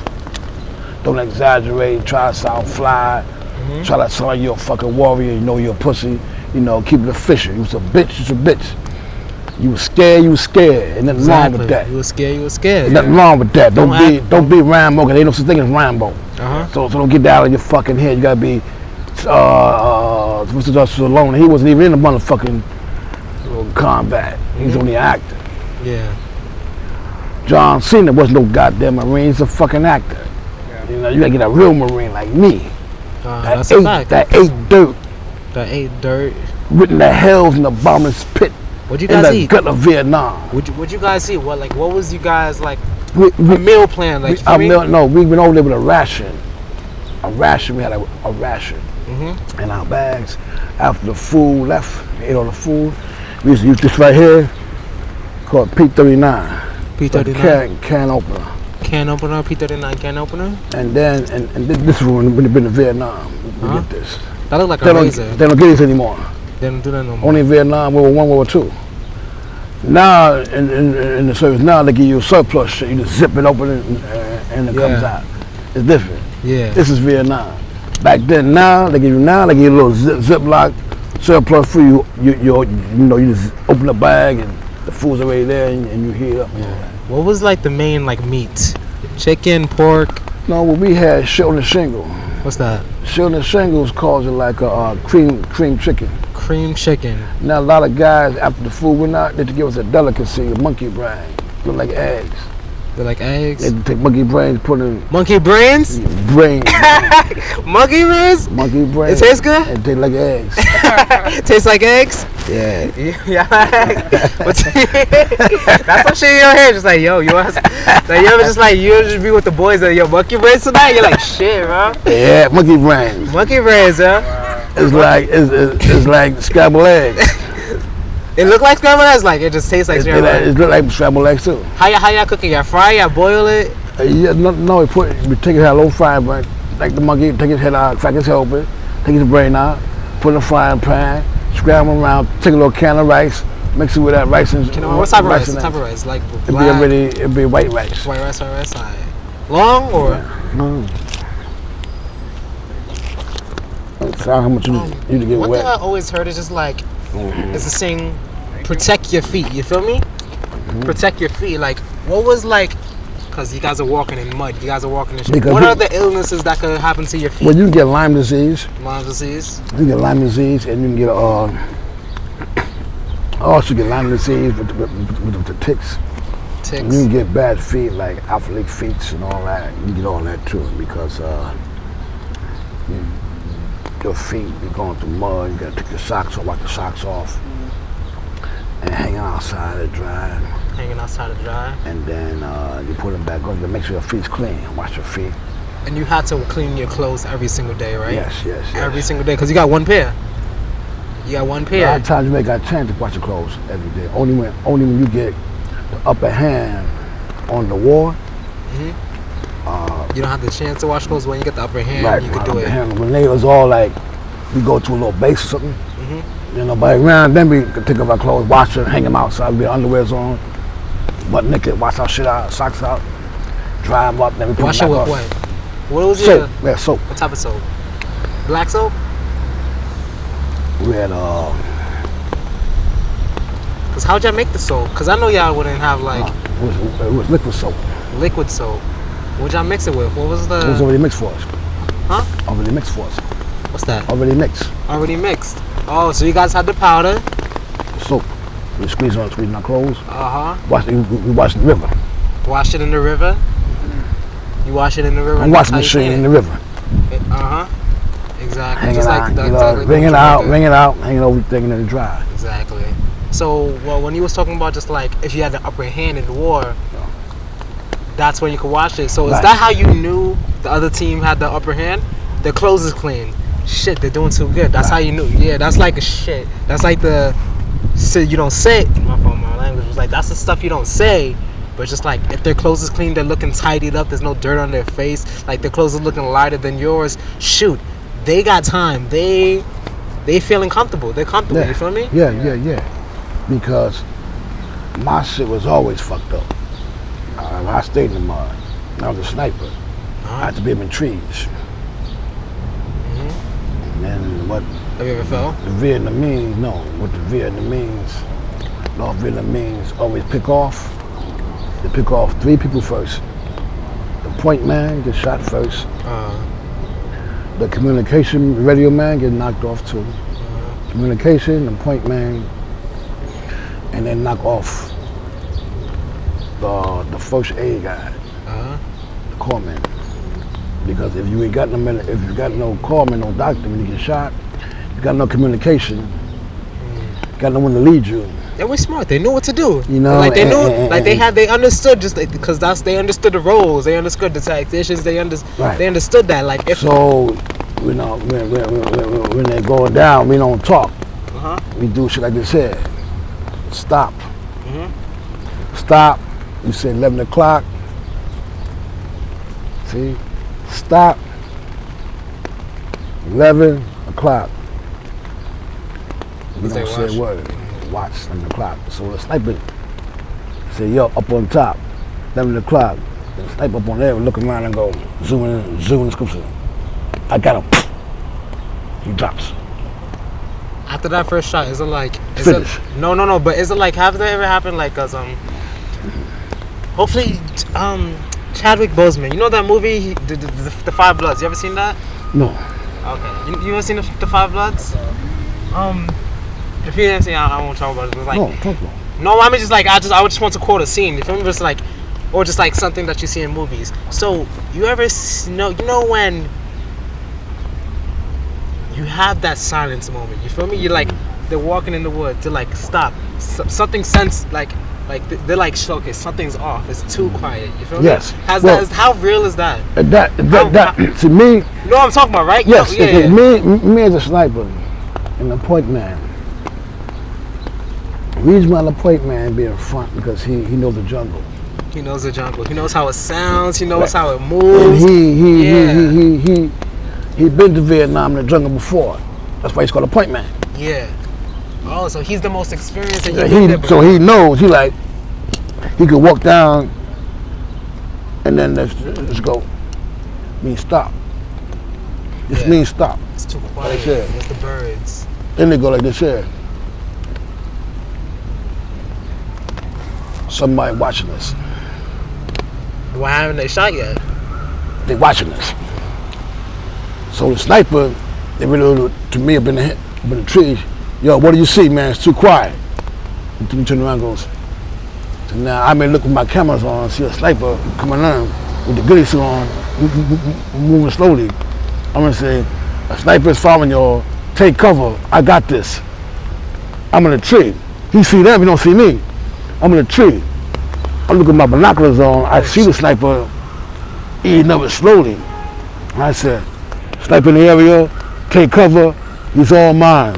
[SPEAKER 2] Don't exaggerate. Try to sound fly. Try to sound like you're a fucking warrior. You know you're a pussy. You know, keep it official. You was a bitch. You was a bitch. You was scared. You was scared. And nothing wrong with that.
[SPEAKER 3] You were scared. You were scared.
[SPEAKER 2] Nothing wrong with that.
[SPEAKER 3] Don't
[SPEAKER 2] Don't be Rambo, because ain't no such thing as Rambo.
[SPEAKER 3] Uh-huh.
[SPEAKER 2] So don't get that out of your fucking head. You gotta be Mr. Justice alone. He wasn't even in the motherfucking combat. He's only an actor.
[SPEAKER 3] Yeah.
[SPEAKER 2] John Cena wasn't no goddamn Marine. He's a fucking actor. You know, you gotta get a real Marine like me.
[SPEAKER 3] That's a fact.
[SPEAKER 2] That ate dirt,
[SPEAKER 3] That ate dirt.
[SPEAKER 2] written the hells in the bottomless pit
[SPEAKER 3] What'd you
[SPEAKER 2] in
[SPEAKER 3] guys
[SPEAKER 2] the
[SPEAKER 3] eat?
[SPEAKER 2] gut of Vietnam.
[SPEAKER 3] What'd you guys eat? What was you guys like?
[SPEAKER 2] We,
[SPEAKER 3] A meal plan, like for me?
[SPEAKER 2] no, we went over there with a ration. We had a ration in our bags. After the food left, we ate all the food. We used to use this right here, called P39.
[SPEAKER 3] P39
[SPEAKER 2] Can opener.
[SPEAKER 3] can opener, P39 can opener.
[SPEAKER 2] And then, and this is when we've been to Vietnam. We
[SPEAKER 3] Uh-huh.
[SPEAKER 2] get this.
[SPEAKER 3] That looked like
[SPEAKER 2] They
[SPEAKER 3] a
[SPEAKER 2] don't,
[SPEAKER 3] razor.
[SPEAKER 2] they don't get this anymore.
[SPEAKER 3] They don't do that no more.
[SPEAKER 2] Only in Vietnam, World War I, World War II. Now, in the service now, they give you a surplus shit. You just zip it open and it comes
[SPEAKER 3] Yeah.
[SPEAKER 2] out. It's different.
[SPEAKER 3] Yeah.
[SPEAKER 2] This is Vietnam. Back then, they give you a little ziploc surplus for you. You know, you just open the bag and the food's already there and you heat it up. And all that.
[SPEAKER 3] What was like the main like meat? Chicken, pork.
[SPEAKER 2] No, what we had shit on the shingle.
[SPEAKER 3] What's that?
[SPEAKER 2] Shit on the shingles calls it like a cream chicken.
[SPEAKER 3] Cream chicken.
[SPEAKER 2] Now a lot of guys after the food went out, they had to give us a delicacy, a monkey brain. Look like eggs.
[SPEAKER 3] They're like eggs.
[SPEAKER 2] They had to take monkey brains, put in
[SPEAKER 3] Monkey brains?
[SPEAKER 2] brain,
[SPEAKER 3] Monkey brains?
[SPEAKER 2] monkey brains.
[SPEAKER 3] It tastes good?
[SPEAKER 2] And they like eggs.
[SPEAKER 3] Tastes like eggs?
[SPEAKER 2] Yeah.
[SPEAKER 3] Yeah. That's some shit you don't hear. Just like, yo, you want like you ever just like you ever just be with the boys and yo, monkey brains tonight? You're like, shit, bro.
[SPEAKER 2] Yeah, monkey brains.
[SPEAKER 3] Monkey brains, huh?
[SPEAKER 2] It's like scrambled eggs.
[SPEAKER 3] It look like scrambled eggs, like it just tastes like scrambled eggs.
[SPEAKER 2] It look like scrambled eggs too.
[SPEAKER 3] How y'all cook it? Y'all fry? Y'all boil it?
[SPEAKER 2] Yeah, no, we take it out low fry, but like the monkey, take his head out, crack his head open, take his brain out, put in a frying pan, scramble around, take a little can of rice, mix it with that rice and
[SPEAKER 3] What type of rice?
[SPEAKER 2] and
[SPEAKER 3] What type of rice? Like
[SPEAKER 2] It'd
[SPEAKER 3] black,
[SPEAKER 2] be white rice.
[SPEAKER 3] white rice, alright. Long or?
[SPEAKER 2] No. How much you need to get
[SPEAKER 3] One
[SPEAKER 2] wet?
[SPEAKER 3] thing I always heard is just like, it's the saying, protect your feet. You feel me? Protect your feet. Like, what was like, because you guys are walking in mud, you guys are walking in shit.
[SPEAKER 2] Because
[SPEAKER 3] What are the illnesses that could happen to your feet?
[SPEAKER 2] Well, you can get Lyme disease.
[SPEAKER 3] Lyme disease.
[SPEAKER 2] You can get Lyme disease, and you can get also get Lyme disease with the ticks.
[SPEAKER 3] Ticks.
[SPEAKER 2] And you can get bad feet like athletic feet and all that. You get all that too because your feet be going through mud. You gotta take your socks off, wipe the socks off, and hang outside to dry.
[SPEAKER 3] Hanging outside to dry.
[SPEAKER 2] And then you put them back on. You gotta make sure your feet's clean. Wash your feet.
[SPEAKER 3] And you had to clean your clothes every single day, right?
[SPEAKER 2] Yes.
[SPEAKER 3] Every single day, because you got one pair. You got one
[SPEAKER 2] A
[SPEAKER 3] pair.
[SPEAKER 2] lot of times you ain't got a chance to wash your clothes every day. Only when you get the upper hand on the war.
[SPEAKER 3] You don't have the chance to wash clothes when you get the upper hand.
[SPEAKER 2] Right,
[SPEAKER 3] You could do
[SPEAKER 2] upper
[SPEAKER 3] it.
[SPEAKER 2] hand. When they was all like, we go to a little base or something. You know, by around then we could take off our clothes, wash them, hang them outside, we get underwears on, butt naked, wash our shit out, socks out. Dry them up, then we put
[SPEAKER 3] Wash
[SPEAKER 2] them
[SPEAKER 3] it
[SPEAKER 2] back
[SPEAKER 3] with
[SPEAKER 2] up.
[SPEAKER 3] what? What was
[SPEAKER 2] Soap.
[SPEAKER 3] your
[SPEAKER 2] We had soap.
[SPEAKER 3] what type of soap? Black soap?
[SPEAKER 2] We had
[SPEAKER 3] Cause how'd y'all make the soap? Cause I know y'all wouldn't have like
[SPEAKER 2] it was liquid soap.
[SPEAKER 3] liquid soap. What'd y'all mix it with? What was
[SPEAKER 2] It was
[SPEAKER 3] the?
[SPEAKER 2] already mixed for us.
[SPEAKER 3] Huh?
[SPEAKER 2] Already mixed for us.
[SPEAKER 3] What's that?
[SPEAKER 2] Already mixed.
[SPEAKER 3] Already mixed. Oh, so you guys had the powder.
[SPEAKER 2] Soap. We squeeze on our clothes. We wash in the river.
[SPEAKER 3] Wash it in the river. You wash it in the river.
[SPEAKER 2] I'm
[SPEAKER 3] and
[SPEAKER 2] washing
[SPEAKER 3] that's how you
[SPEAKER 2] machine
[SPEAKER 3] clean
[SPEAKER 2] in
[SPEAKER 3] it?
[SPEAKER 2] the river.
[SPEAKER 3] Exactly.
[SPEAKER 2] Hang it
[SPEAKER 3] Just
[SPEAKER 2] out,
[SPEAKER 3] like
[SPEAKER 2] you
[SPEAKER 3] the,
[SPEAKER 2] know,
[SPEAKER 3] like
[SPEAKER 2] wring
[SPEAKER 3] what
[SPEAKER 2] it
[SPEAKER 3] you
[SPEAKER 2] out,
[SPEAKER 3] make
[SPEAKER 2] wring it out, hang it over everything and then it dry.
[SPEAKER 3] Exactly. So, well, when you was talking about just like if you had the upper hand in the war, that's when you could wash it. So is
[SPEAKER 2] Right.
[SPEAKER 3] that how you knew the other team had the upper hand? Their clothes is clean. Shit, they're doing too good. That's how you knew. Yeah, that's like a shit. That's like the shit you don't say. My fault, my language was like that's the stuff you don't say. But just like if their clothes is clean, they're looking tidied up. There's no dirt on their face. Like their clothes is looking lighter than yours. Shoot, they got time. They feeling comfortable. They're comfortable.
[SPEAKER 2] Yeah.
[SPEAKER 3] You feel me?
[SPEAKER 2] Yeah. Because my shit was always fucked up. I stayed in the mud. I was a sniper. I had to be in trees. And what
[SPEAKER 3] Have you ever fell?
[SPEAKER 2] the Vietnamese, no, what the North Vietnamese always pick off, they pick off 3 people first. The point man gets shot first. The communication radio man gets knocked off too. Communication, the point man, and then knock off the first aid guy, the corpsman. Because if you ain't got if you got no corpsman, no doctor, when you get shot, you got no communication, you got no one to lead you.
[SPEAKER 3] They were smart. They knew what to do.
[SPEAKER 2] You know,
[SPEAKER 3] like they knew, like they understood just because they understood the roles. They understood the tacticians. They understood that. Like if
[SPEAKER 2] so, you know, when they're going down, we don't talk. We do shit like this here. Stop. Stop. You say 11 o'clock. See? Stop. 11 o'clock. We don't say a word. Watch 11 o'clock. So the sniper say, yo, up on top, 11 o'clock. The sniper up on there, look around and go, zoom in the scripture. I got him. He drops.
[SPEAKER 3] after that first shot, is it like
[SPEAKER 2] Finish.
[SPEAKER 3] No, but is it like has that ever happened like hopefully Chadwick Boseman, you know that movie the Five Bloods, you ever seen that?
[SPEAKER 2] No.
[SPEAKER 3] Okay. You ever seen the Five Bloods? If you didn't see it, I won't talk about it. But like,
[SPEAKER 2] No, talk about it.
[SPEAKER 3] no, I mean just like I just want to quote a scene. You feel me? Just like, or just like something that you see in movies. So you ever know when you have that silence moment? You feel me? You're like they're walking in the woods. They're like stop. Something sense like they're like okay, something's off. It's too quiet. You feel me?
[SPEAKER 2] Yes.
[SPEAKER 3] How real is that?
[SPEAKER 2] That to me.
[SPEAKER 3] You know what I'm talking about, right?
[SPEAKER 2] Yes.
[SPEAKER 3] Yeah.
[SPEAKER 2] Me as a sniper and the point man. The reason why the point man be in front because he knows the jungle.
[SPEAKER 3] He knows the jungle. He knows how it sounds. He knows
[SPEAKER 2] Right.
[SPEAKER 3] how it moves.
[SPEAKER 2] And he been to Vietnam in the jungle before. That's why he's called a point man.
[SPEAKER 3] Yeah. Oh, so he's the most experienced. And
[SPEAKER 2] So he knows. He could walk down, and then let's go. Mean stop. This means stop.
[SPEAKER 3] It's too quiet.
[SPEAKER 2] Like that.
[SPEAKER 3] With the birds.
[SPEAKER 2] Then they go like this here. Somebody watching us.
[SPEAKER 3] Why haven't they shot yet?
[SPEAKER 2] They watching us. So the sniper, they really to me up in the trees. Yo, what do you see, man? It's too quiet. And then he turn around and goes. So now I may look with my cameras on, see a sniper coming on with the goodie suit on, moving slowly. I'm gonna say, a sniper is following y'all. Take cover. I got this. I'm in a tree. He see them, he don't see me. I'm in a tree. I look at my binoculars on. I see the sniper eating up it slowly. And I said, sniper in the area, take cover. He's all mine.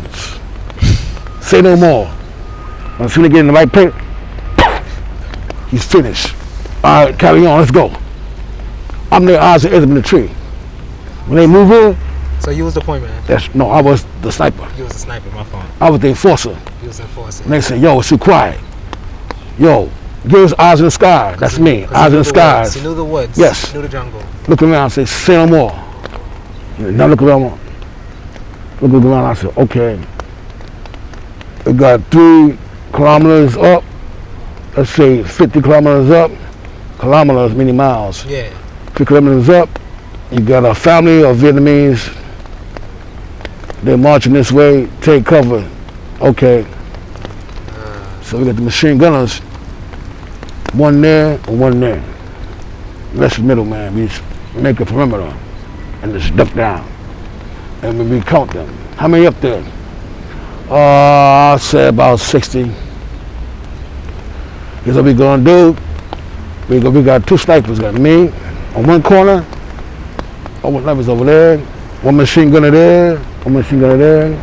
[SPEAKER 2] Say no more. When I see him get in the right place, he's finished. All right, carry on. Let's go. I'm their eyes and ears in the tree. When they move in,
[SPEAKER 3] So you was the point man.
[SPEAKER 2] I was the sniper.
[SPEAKER 3] You was the sniper. My phone.
[SPEAKER 2] I was the enforcer.
[SPEAKER 3] You was the enforcer.
[SPEAKER 2] And they said, yo, it's too quiet. Yo, Gives eyes in the sky. That's me. Eyes in the skies.
[SPEAKER 3] He knew the woods.
[SPEAKER 2] Yes.
[SPEAKER 3] He knew the jungle.
[SPEAKER 2] Look around. Say, say no more. Now look around. Look around. I said, okay. It got 3 kilometers up. Let's say 50 kilometers up. Kilometers meaning miles.
[SPEAKER 3] Yeah.
[SPEAKER 2] 3 kilometers up. You got a family of Vietnamese. They're marching this way. Take cover. Okay. So we got the machine gunners. One there and one there. That's the middle, man. We just make a perimeter and just duck down. And we count them. How many up there? I'll say about 60. Here's what we gonna do. We got 2 snipers. Got me on one corner. One snipers over there. One machine gunner there. One machine gunner there.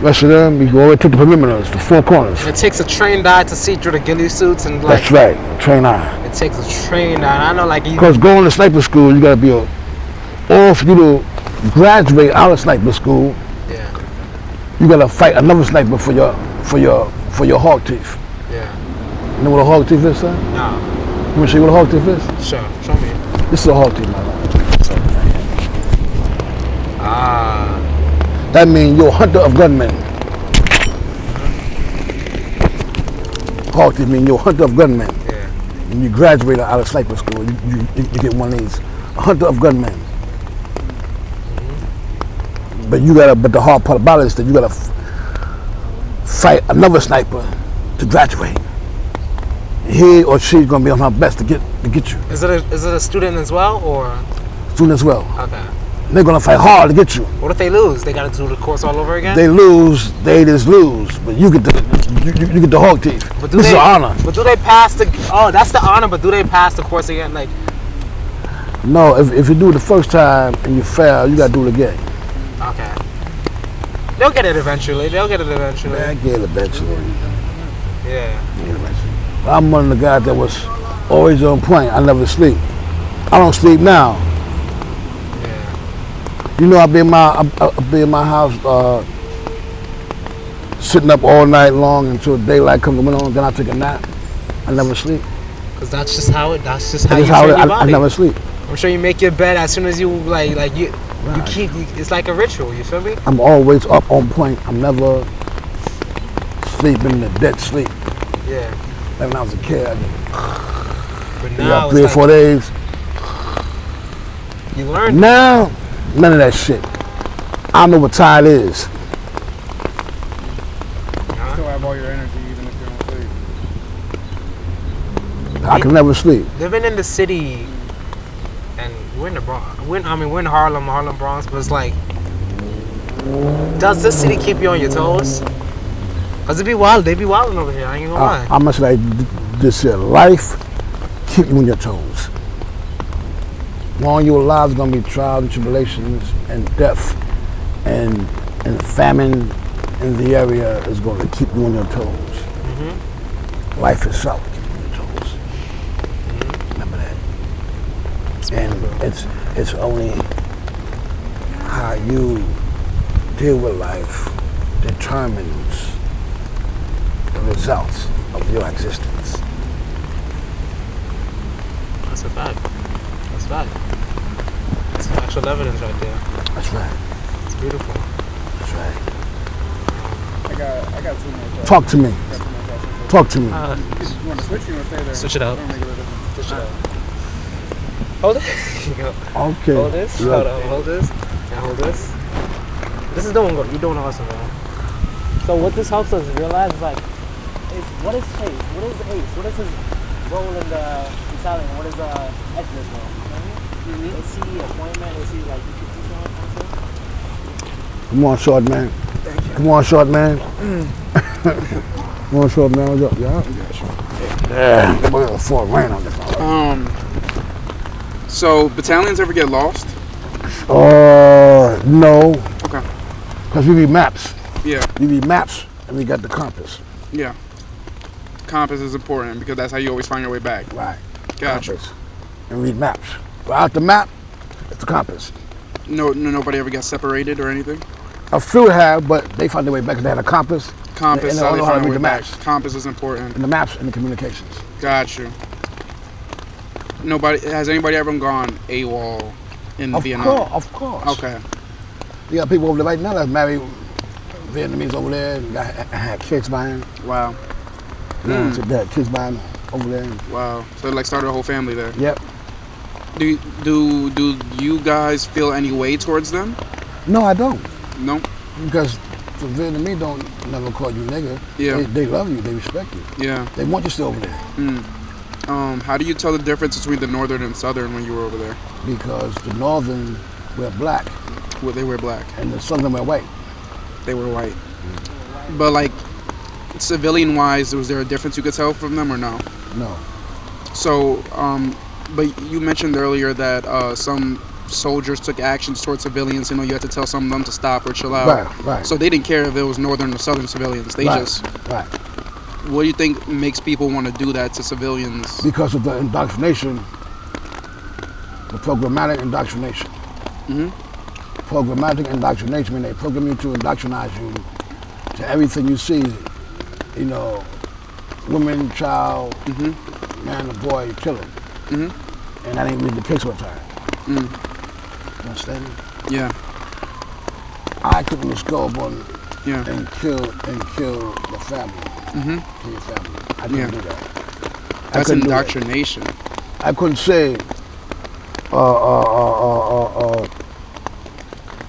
[SPEAKER 2] Rest of them, we go over to the perimeters, the 4 corners.
[SPEAKER 3] And it takes a trained eye to see through the ghillie suits and like.
[SPEAKER 2] That's right, train eye.
[SPEAKER 3] It takes a trained eye. I know, like you.
[SPEAKER 2] Because going to sniper school, you gotta be or for you to graduate out of sniper school,
[SPEAKER 3] Yeah.
[SPEAKER 2] you gotta fight another sniper for your hog teeth.
[SPEAKER 3] Yeah.
[SPEAKER 2] You know what a hog teeth is, son?
[SPEAKER 3] No.
[SPEAKER 2] Let me show you what a hog teeth is.
[SPEAKER 3] Sure. Show me.
[SPEAKER 2] This is a hog teeth, my man.
[SPEAKER 3] Ah.
[SPEAKER 2] That means you're a hunter of gunmen. Hog teeth means you're a hunter of gunmen.
[SPEAKER 3] Yeah.
[SPEAKER 2] When you graduate out of sniper school, you get one of these, a hunter of gunmen. But the hard part about it is that you gotta fight another sniper to graduate. He or she's gonna be on her best to get you.
[SPEAKER 3] Is it a student as well or?
[SPEAKER 2] Soon as well.
[SPEAKER 3] Okay.
[SPEAKER 2] They're gonna fight hard to get you.
[SPEAKER 3] What if they lose? They gotta do the course all over again.
[SPEAKER 2] They lose, they just lose. But you get the hog teeth.
[SPEAKER 3] But
[SPEAKER 2] This is an honor.
[SPEAKER 3] But do they pass the? Oh, that's the honor. But do they pass the course again? Like.
[SPEAKER 2] No, if you do it the first time and you fail, you gotta do it again.
[SPEAKER 3] Okay. They'll get it eventually.
[SPEAKER 2] I get it eventually.
[SPEAKER 3] Yeah.
[SPEAKER 2] I'm one of the guys that was always on point. I never sleep. I don't sleep now.
[SPEAKER 3] Yeah.
[SPEAKER 2] You know, I'll be in my house sitting up all night long until daylight comes on. Then I take a nap. I never sleep.
[SPEAKER 3] Cause that's just how you
[SPEAKER 2] That's
[SPEAKER 3] train
[SPEAKER 2] how
[SPEAKER 3] your
[SPEAKER 2] I
[SPEAKER 3] body.
[SPEAKER 2] never sleep.
[SPEAKER 3] I'm sure you make your bed as soon as you you keep. It's like a ritual. You feel me?
[SPEAKER 2] I'm always up on point. I'm never sleeping the dead sleep.
[SPEAKER 3] Yeah.
[SPEAKER 2] Like when I was a kid, I'd
[SPEAKER 3] But
[SPEAKER 2] be
[SPEAKER 3] now
[SPEAKER 2] up 3 or
[SPEAKER 3] it's
[SPEAKER 2] 4 days.
[SPEAKER 3] you learn.
[SPEAKER 2] Now, none of that shit. I know what tired is.
[SPEAKER 1] You still have all your energy even if you don't sleep.
[SPEAKER 2] I can never sleep.
[SPEAKER 3] Living in the city, and we're in the Bronx. We're in Harlem, Bronx. But it's like, does this city keep you on your toes? Cause they be wilding over here. I ain't gonna lie.
[SPEAKER 2] I must like this here. Life keep you on your toes. While your lives gonna be trials and tribulations and death and famine in the area is gonna keep you on your toes.
[SPEAKER 3] Mm-hmm.
[SPEAKER 2] Life itself keep you on your toes. Remember that. And it's only how you deal with life determines the results of your existence.
[SPEAKER 3] That's a fact. That's a fact. That's actual evidence right there.
[SPEAKER 2] That's right.
[SPEAKER 3] It's beautiful.
[SPEAKER 2] That's right.
[SPEAKER 1] I got 2 more questions.
[SPEAKER 2] Talk to me.
[SPEAKER 1] I got 2 more questions.
[SPEAKER 2] Talk to me.
[SPEAKER 1] You want to switch or you want to stay there?
[SPEAKER 3] Switch it up.
[SPEAKER 1] Don't make a difference.
[SPEAKER 3] Switch it up. Hold it. Here you go.
[SPEAKER 2] Okay.
[SPEAKER 3] Hold this.
[SPEAKER 2] Yeah.
[SPEAKER 3] Hold on. Hold this. And hold this. This is doing good. You're doing awesome, man. So what this helps us realize is like, what is Chase? What is Ace? What is his role in the Italian? What is Edgar's role? Is he appointment? Is he like you can see someone?
[SPEAKER 2] Come on, short man.
[SPEAKER 1] Thank you.
[SPEAKER 2] Come on, short man. Come on, short man. What's up, y'all?
[SPEAKER 1] Yeah, sure.
[SPEAKER 2] Yeah. Come on, 4 rain on this.
[SPEAKER 1] So battalions ever get lost?
[SPEAKER 2] No.
[SPEAKER 1] Okay.
[SPEAKER 2] Because we read maps.
[SPEAKER 1] Yeah.
[SPEAKER 2] We read maps and we got the compass.
[SPEAKER 1] Yeah. Compass is important because that's how you always find your way back.
[SPEAKER 2] Right.
[SPEAKER 1] Gotcha.
[SPEAKER 2] Compass. And read maps. Without the map, it's the compass.
[SPEAKER 1] Nobody ever got separated or anything?
[SPEAKER 2] A few have, but they found their way back because they had a compass
[SPEAKER 1] Compass,
[SPEAKER 2] and
[SPEAKER 1] how
[SPEAKER 2] they
[SPEAKER 1] they
[SPEAKER 2] know how to
[SPEAKER 1] find
[SPEAKER 2] read
[SPEAKER 1] their
[SPEAKER 2] the
[SPEAKER 1] way back.
[SPEAKER 2] maps.
[SPEAKER 1] Compass is important.
[SPEAKER 2] And the maps and the communications.
[SPEAKER 1] Got you. Has anybody ever gone AWOL in Vietnam?
[SPEAKER 2] Of course.
[SPEAKER 1] Okay.
[SPEAKER 2] You got people over there right now that's married Vietnamese over there and had kids by him.
[SPEAKER 1] Wow.
[SPEAKER 2] You know, so they had kids by him over there.
[SPEAKER 1] Wow. So like started a whole family there.
[SPEAKER 2] Yep.
[SPEAKER 1] Do you guys feel any way towards them?
[SPEAKER 2] No, I don't.
[SPEAKER 1] No.
[SPEAKER 2] Because the Vietnamese don't never call you nigga.
[SPEAKER 1] Yeah.
[SPEAKER 2] They love you. They respect you.
[SPEAKER 1] Yeah.
[SPEAKER 2] They want you still over there.
[SPEAKER 1] How do you tell the difference between the northern and southern when you were over there?
[SPEAKER 2] Because the northern wear black
[SPEAKER 1] Well, they were black.
[SPEAKER 2] and the southern wear white.
[SPEAKER 1] They were white. But like, civilian-wise, was there a difference you could tell from them or no?
[SPEAKER 2] No.
[SPEAKER 1] So, but you mentioned earlier that some soldiers took actions towards civilians. You know, you had to tell some of them to stop or chill out.
[SPEAKER 2] Right.
[SPEAKER 1] So they didn't care if it was northern or southern civilians. They just.
[SPEAKER 2] Right.
[SPEAKER 1] What do you think makes people want to do that to civilians?
[SPEAKER 2] Because of the indoctrination, the programmatic indoctrination. Programmatic indoctrination, when they program you to indoctrinize you to everything you see, you know, woman, child, man or boy, killing. And that ain't really the case all the time. You understand me?
[SPEAKER 1] Yeah.
[SPEAKER 2] I couldn't just go up on
[SPEAKER 1] Yeah.
[SPEAKER 2] and kill the family. Kill your family. I couldn't do that.
[SPEAKER 1] That's indoctrination.
[SPEAKER 2] I couldn't say,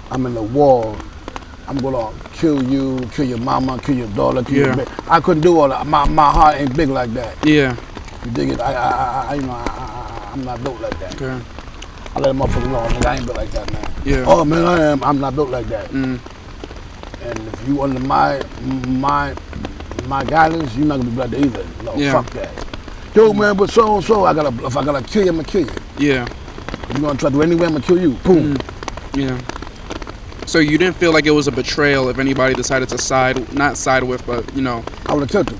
[SPEAKER 2] I'm in the war, I'm gonna kill you, kill your mama, kill your daughter, kill your baby. I couldn't do all that. My heart ain't big like that.
[SPEAKER 1] Yeah.
[SPEAKER 2] You dig it? I'm not built like that.
[SPEAKER 1] Okay.
[SPEAKER 2] I let a motherfucker know, nigga, I ain't built like that, man.
[SPEAKER 1] Yeah.
[SPEAKER 2] Oh man, I am. I'm not built like that. And if you under my guidance, you're not gonna be like that either. No, fuck that. Yo, man, but so and so, if I gotta kill you, I'm gonna kill you.
[SPEAKER 1] Yeah.
[SPEAKER 2] If you're gonna try to do anywhere, I'm gonna kill you. Boom.
[SPEAKER 1] Yeah. So you didn't feel like it was a betrayal if anybody decided to not side with, but you know.
[SPEAKER 2] I would have killed him.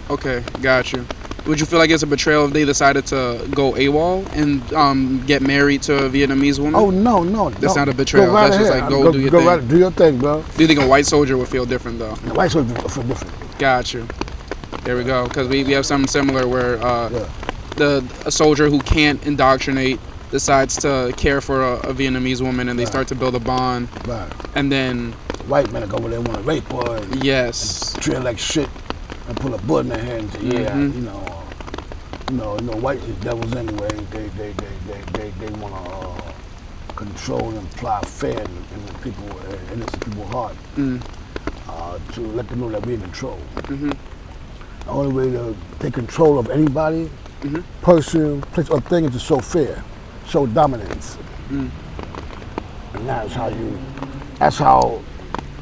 [SPEAKER 1] Okay, got you. Would you feel like it's a betrayal if they decided to go AWOL and get married to a Vietnamese woman?
[SPEAKER 2] Oh no.
[SPEAKER 1] That's not a betrayal.
[SPEAKER 2] Right
[SPEAKER 1] That's just
[SPEAKER 2] ahead.
[SPEAKER 1] like go do your thing.
[SPEAKER 2] Right, do your thing, bro.
[SPEAKER 1] Do you think a white soldier would feel different though?
[SPEAKER 2] The white soldier would feel different.
[SPEAKER 1] Got you. There we go. Because we have something similar where a soldier who can't indoctrinate decides to care for a Vietnamese woman and they start to build a bond.
[SPEAKER 2] Right.
[SPEAKER 1] And then
[SPEAKER 2] white men go over there and want to rape her. And treat her like shit and pull a bullet in their head and say, white is devils anyway. They want to control and apply fear in innocent people's heart to let them know that we're in control. The only way to take control of anybody, person, place, or thing is to show fear, show dominance. And that's how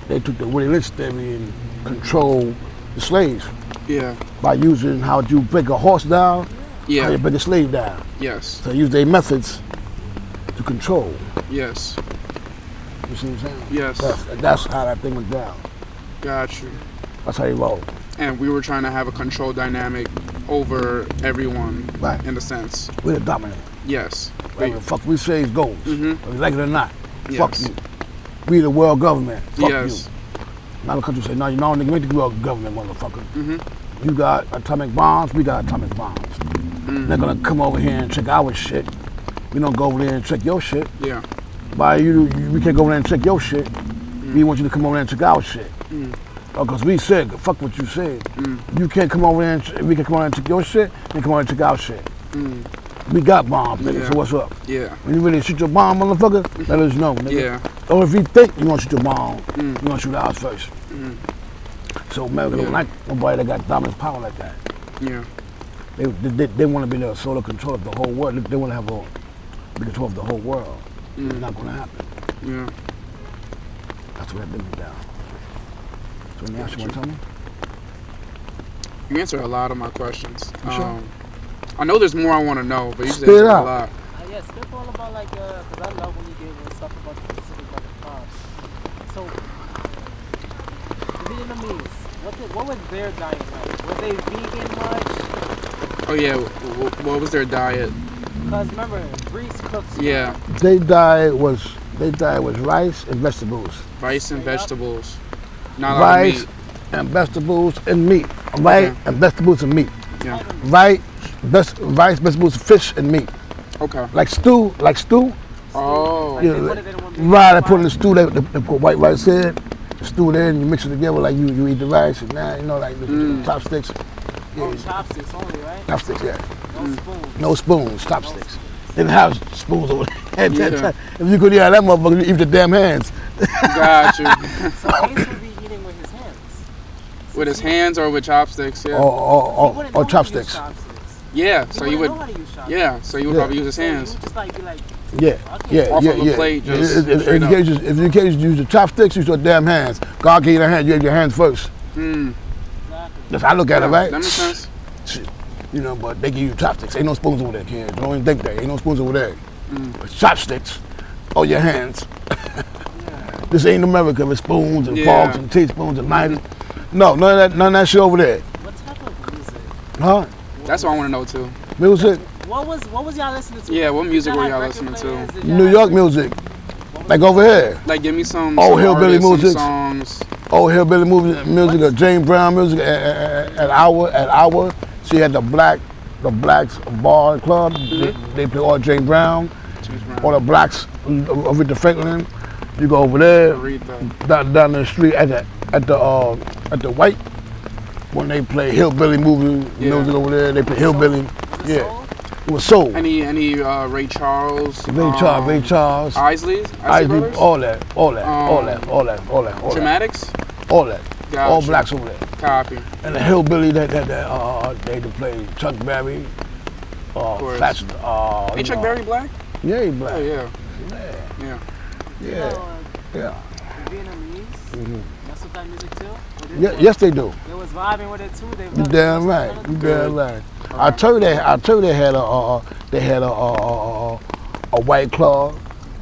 [SPEAKER 2] they took the Willie Lynch theory and control the slaves. Yeah. By using how you break a horse down, how you break a slave down.
[SPEAKER 1] Yes.
[SPEAKER 2] So use their methods to control.
[SPEAKER 1] Yes.
[SPEAKER 2] You see what I'm saying?
[SPEAKER 1] Yes.
[SPEAKER 2] That's how that thing went down.
[SPEAKER 1] Got you.
[SPEAKER 2] That's how they roll.
[SPEAKER 1] And we were trying to have a control dynamic over everyone, in a sense.
[SPEAKER 2] We're the dominant.
[SPEAKER 1] Yes.
[SPEAKER 2] Whatever the fuck we say goes, whether you like it or not.
[SPEAKER 1] Yes.
[SPEAKER 2] Fuck you. We the world government. Fuck you.
[SPEAKER 1] Yes.
[SPEAKER 2] Now the country say, no, you don't make the world government, motherfucker. You got atomic bombs, we got atomic bombs. They're gonna come over here and check our shit. We don't go over there and check your shit.
[SPEAKER 1] Yeah.
[SPEAKER 2] We can't go over there and check your shit. We want you to come over there and check our shit. Because we said, fuck what you said. You can't come over there and we can come over there and check your shit, you come over there and check our shit. We got bombs, nigga, so what's up?
[SPEAKER 1] Yeah.
[SPEAKER 2] When you really shoot your bomb, motherfucker, let us know, nigga.
[SPEAKER 1] Yeah.
[SPEAKER 2] Or if you think you want to shoot your bomb, you want to shoot ours first. So America don't like nobody that got dominant power like that.
[SPEAKER 1] Yeah.
[SPEAKER 2] They want to be the sole control of the whole world. They want to have the control of the whole world. It's not going to happen.
[SPEAKER 1] Yeah.
[SPEAKER 2] That's what that brings me down. So let me ask you one, tell me.
[SPEAKER 1] You answered a lot of my questions.
[SPEAKER 2] Sure?
[SPEAKER 1] I know there's more I want to know, but you said
[SPEAKER 2] Spit
[SPEAKER 1] a
[SPEAKER 2] out.
[SPEAKER 1] lot.
[SPEAKER 3] Yeah, speak all about because I love when you give stuff about the Pacific about the crops. So, the Vietnamese, what was their diet like? Were they vegan much?
[SPEAKER 1] Oh yeah, what was their diet?
[SPEAKER 3] Because remember, Greece cooks.
[SPEAKER 1] Yeah.
[SPEAKER 2] Their diet was rice and vegetables.
[SPEAKER 1] Rice and vegetables. Not a lot of
[SPEAKER 2] rice,
[SPEAKER 1] meat.
[SPEAKER 2] and vegetables and meat. Right,
[SPEAKER 1] Okay.
[SPEAKER 2] and vegetables and meat.
[SPEAKER 1] Yeah.
[SPEAKER 2] Right, rice, vegetables, fish, and meat.
[SPEAKER 1] Okay.
[SPEAKER 2] Like stew.
[SPEAKER 1] Oh.
[SPEAKER 4] Like
[SPEAKER 2] Yeah,
[SPEAKER 4] they put it in one big
[SPEAKER 2] right, I
[SPEAKER 4] pot.
[SPEAKER 2] put in the stew. They put white rice in, stew it in, you mix it together like you eat the rice, and now you know like the chopsticks.
[SPEAKER 4] Oh, chopsticks only, right?
[SPEAKER 2] Chopsticks, yeah.
[SPEAKER 4] No spoons.
[SPEAKER 2] No spoons, chopsticks. Didn't have spoons over there at that
[SPEAKER 1] Yeah.
[SPEAKER 2] time. If you could eat out of that motherfucker, you eat with your damn hands.
[SPEAKER 1] Got you.
[SPEAKER 4] So Ace would be eating with his hands.
[SPEAKER 1] With his hands or with chopsticks? Yeah.
[SPEAKER 4] He wouldn't know
[SPEAKER 2] Or
[SPEAKER 4] how to use
[SPEAKER 2] chopsticks.
[SPEAKER 4] chopsticks.
[SPEAKER 1] Yeah.
[SPEAKER 4] He
[SPEAKER 1] So you
[SPEAKER 4] wouldn't
[SPEAKER 1] would.
[SPEAKER 4] know how to use chopsticks.
[SPEAKER 1] Yeah. So you would
[SPEAKER 2] Yeah.
[SPEAKER 1] probably use his
[SPEAKER 4] So you
[SPEAKER 1] hands.
[SPEAKER 4] would just like be like,
[SPEAKER 2] Yeah, yeah,
[SPEAKER 1] Off
[SPEAKER 2] yeah,
[SPEAKER 1] of a
[SPEAKER 2] yeah.
[SPEAKER 1] plate, just
[SPEAKER 2] if
[SPEAKER 1] straight
[SPEAKER 2] you
[SPEAKER 1] up.
[SPEAKER 2] can't if you can't use the chopsticks, use your damn hands. God gave you the hand, you have your hands first.
[SPEAKER 1] Mm.
[SPEAKER 4] exactly.
[SPEAKER 2] That's how I look at it, right?
[SPEAKER 1] That makes sense.
[SPEAKER 2] Shit. You know, but they give you chopsticks. Ain't no spoons over there, kids. Don't even think that. Ain't no spoons over there. But chopsticks, all your hands. This ain't America with spoons and
[SPEAKER 1] Yeah.
[SPEAKER 2] forks and teaspoons and knives. No, none of that shit over there.
[SPEAKER 4] What type of music?
[SPEAKER 2] Huh?
[SPEAKER 1] That's what I want to know too.
[SPEAKER 2] Music,
[SPEAKER 4] What was y'all listening to?
[SPEAKER 1] Yeah, what music
[SPEAKER 4] Did
[SPEAKER 1] were
[SPEAKER 4] y'all
[SPEAKER 1] y'all
[SPEAKER 4] have record
[SPEAKER 1] listening to?
[SPEAKER 4] players? Did y'all
[SPEAKER 2] New
[SPEAKER 4] have
[SPEAKER 2] York
[SPEAKER 4] record-
[SPEAKER 2] music,
[SPEAKER 4] what was
[SPEAKER 2] like
[SPEAKER 4] it?
[SPEAKER 2] over here.
[SPEAKER 1] Like, give me some.
[SPEAKER 2] Oh,
[SPEAKER 1] some
[SPEAKER 2] hillbilly
[SPEAKER 1] artists, some
[SPEAKER 2] music.
[SPEAKER 1] songs.
[SPEAKER 2] Oh, hillbilly music, or James Brown music at our. She had the blacks bar club. They play all James Brown.
[SPEAKER 1] James Brown.
[SPEAKER 2] All the blacks of Rita Franklin. You go over there,
[SPEAKER 1] Read that.
[SPEAKER 2] down the street at the white. When they play hillbilly
[SPEAKER 1] Yeah.
[SPEAKER 2] music over there, they play hillbilly.
[SPEAKER 4] Was it
[SPEAKER 2] Yeah,
[SPEAKER 4] soul?
[SPEAKER 2] it was soul.
[SPEAKER 1] Any Ray Charles?
[SPEAKER 2] Ray Charles,
[SPEAKER 1] Isley
[SPEAKER 2] Isley,
[SPEAKER 1] Brothers?
[SPEAKER 2] all that.
[SPEAKER 1] Dramatics?
[SPEAKER 2] All that.
[SPEAKER 1] Gotcha.
[SPEAKER 2] All blacks over there.
[SPEAKER 1] Copy.
[SPEAKER 2] And the hillbilly they play Chuck Berry,
[SPEAKER 1] course.
[SPEAKER 2] Fats,
[SPEAKER 1] Ain't Chuck Berry black?
[SPEAKER 2] Yeah, he
[SPEAKER 1] Oh
[SPEAKER 2] black.
[SPEAKER 1] yeah.
[SPEAKER 2] Yeah,
[SPEAKER 1] Yeah.
[SPEAKER 4] You
[SPEAKER 2] yeah,
[SPEAKER 4] know,
[SPEAKER 2] yeah.
[SPEAKER 4] the Vietnamese, that's what that music too? Or they
[SPEAKER 2] Yeah,
[SPEAKER 4] was-
[SPEAKER 2] yes, they do.
[SPEAKER 4] They was vibing with it too. They
[SPEAKER 2] You
[SPEAKER 4] loved
[SPEAKER 2] damn
[SPEAKER 4] it.
[SPEAKER 2] right. You damn right. I
[SPEAKER 1] Alright.
[SPEAKER 2] told you they had a white club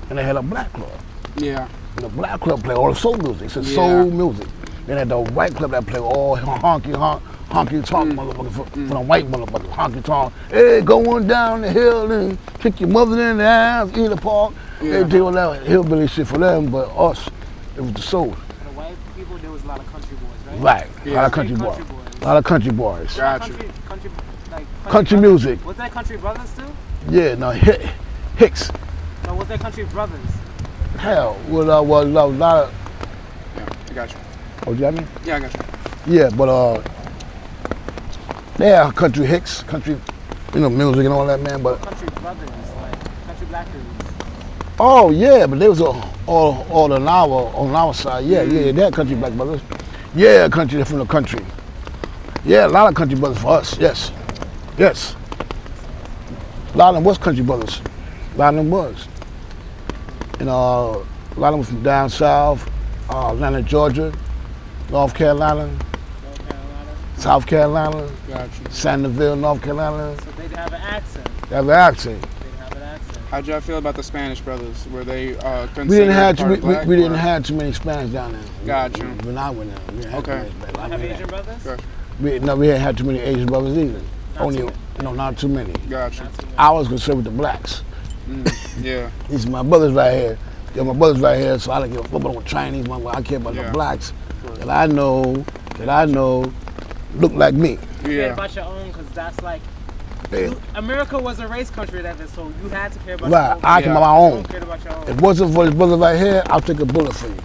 [SPEAKER 2] and they had a black club.
[SPEAKER 1] Yeah.
[SPEAKER 2] And the black club play all the soul music. It's
[SPEAKER 1] Yeah.
[SPEAKER 2] soul music. Then had the white club that play all honky tonk motherfuckers for the white motherfuckers. Honky tonk. Hey, going down the hill and kick your mother in the ass, eat a park.
[SPEAKER 1] Yeah.
[SPEAKER 2] They did all that hillbilly shit for them, but us, it was the soul.
[SPEAKER 4] For the white people, there was a lot of country boys, right?
[SPEAKER 2] Right. A
[SPEAKER 1] Yeah.
[SPEAKER 2] lot of country boys. A lot of country boys.
[SPEAKER 1] Got you.
[SPEAKER 2] Country
[SPEAKER 4] brothers.
[SPEAKER 2] music.
[SPEAKER 4] Was that country brothers too?
[SPEAKER 2] Yeah, no, Hicks.
[SPEAKER 4] No, was that country brothers?
[SPEAKER 2] Hell, with a lot of.
[SPEAKER 1] Yeah. I got you.
[SPEAKER 2] Oh, you got me?
[SPEAKER 1] Yeah, I got you.
[SPEAKER 2] Yeah, but they have country Hicks, country, music and all that, man. But
[SPEAKER 4] Country brothers, like country black dudes.
[SPEAKER 2] oh yeah, but they was all on our side. Yeah, they had country black brothers. Yeah, country from the country. Yeah, a lot of country brothers for us. Yes. A lot of them was country brothers. A lot of them was. And a lot of them from down south, Atlanta, Georgia, North Carolina,
[SPEAKER 4] North Carolina.
[SPEAKER 2] South Carolina,
[SPEAKER 1] Got you.
[SPEAKER 2] Sanderville, North Carolina.
[SPEAKER 4] So they have an accent.
[SPEAKER 2] They have an accent.
[SPEAKER 4] They have an accent.
[SPEAKER 1] How'd y'all feel about the Spanish brothers? Were they considered
[SPEAKER 2] We didn't have
[SPEAKER 1] part of black,
[SPEAKER 2] we didn't
[SPEAKER 1] or-
[SPEAKER 2] have too many Spanish down there.
[SPEAKER 1] Got you.
[SPEAKER 2] When I went there, we didn't have too
[SPEAKER 1] Okay.
[SPEAKER 2] many Spanish.
[SPEAKER 4] I have Asian brothers?
[SPEAKER 1] Gotcha.
[SPEAKER 2] We didn't have too many Asian brothers either.
[SPEAKER 4] Not
[SPEAKER 2] Only,
[SPEAKER 4] too many.
[SPEAKER 2] not too many.
[SPEAKER 1] Got you.
[SPEAKER 4] Not too many.
[SPEAKER 2] I was concerned with the blacks.
[SPEAKER 1] Yeah.
[SPEAKER 2] These are my brothers right here. Yeah, my brothers right here. So I don't give a fuck about Chinese. I care about
[SPEAKER 1] Yeah.
[SPEAKER 2] the blacks that I know look like me.
[SPEAKER 4] You cared
[SPEAKER 1] Yeah.
[SPEAKER 4] about your own, because that's like,
[SPEAKER 2] Yeah.
[SPEAKER 4] America was a race country then, so you had to care about
[SPEAKER 2] Right,
[SPEAKER 4] your own.
[SPEAKER 2] I care
[SPEAKER 1] Yeah.
[SPEAKER 2] about my
[SPEAKER 4] You
[SPEAKER 2] own.
[SPEAKER 4] don't care about your own.
[SPEAKER 2] If it wasn't for this brother right here, I'll take a bullet for you.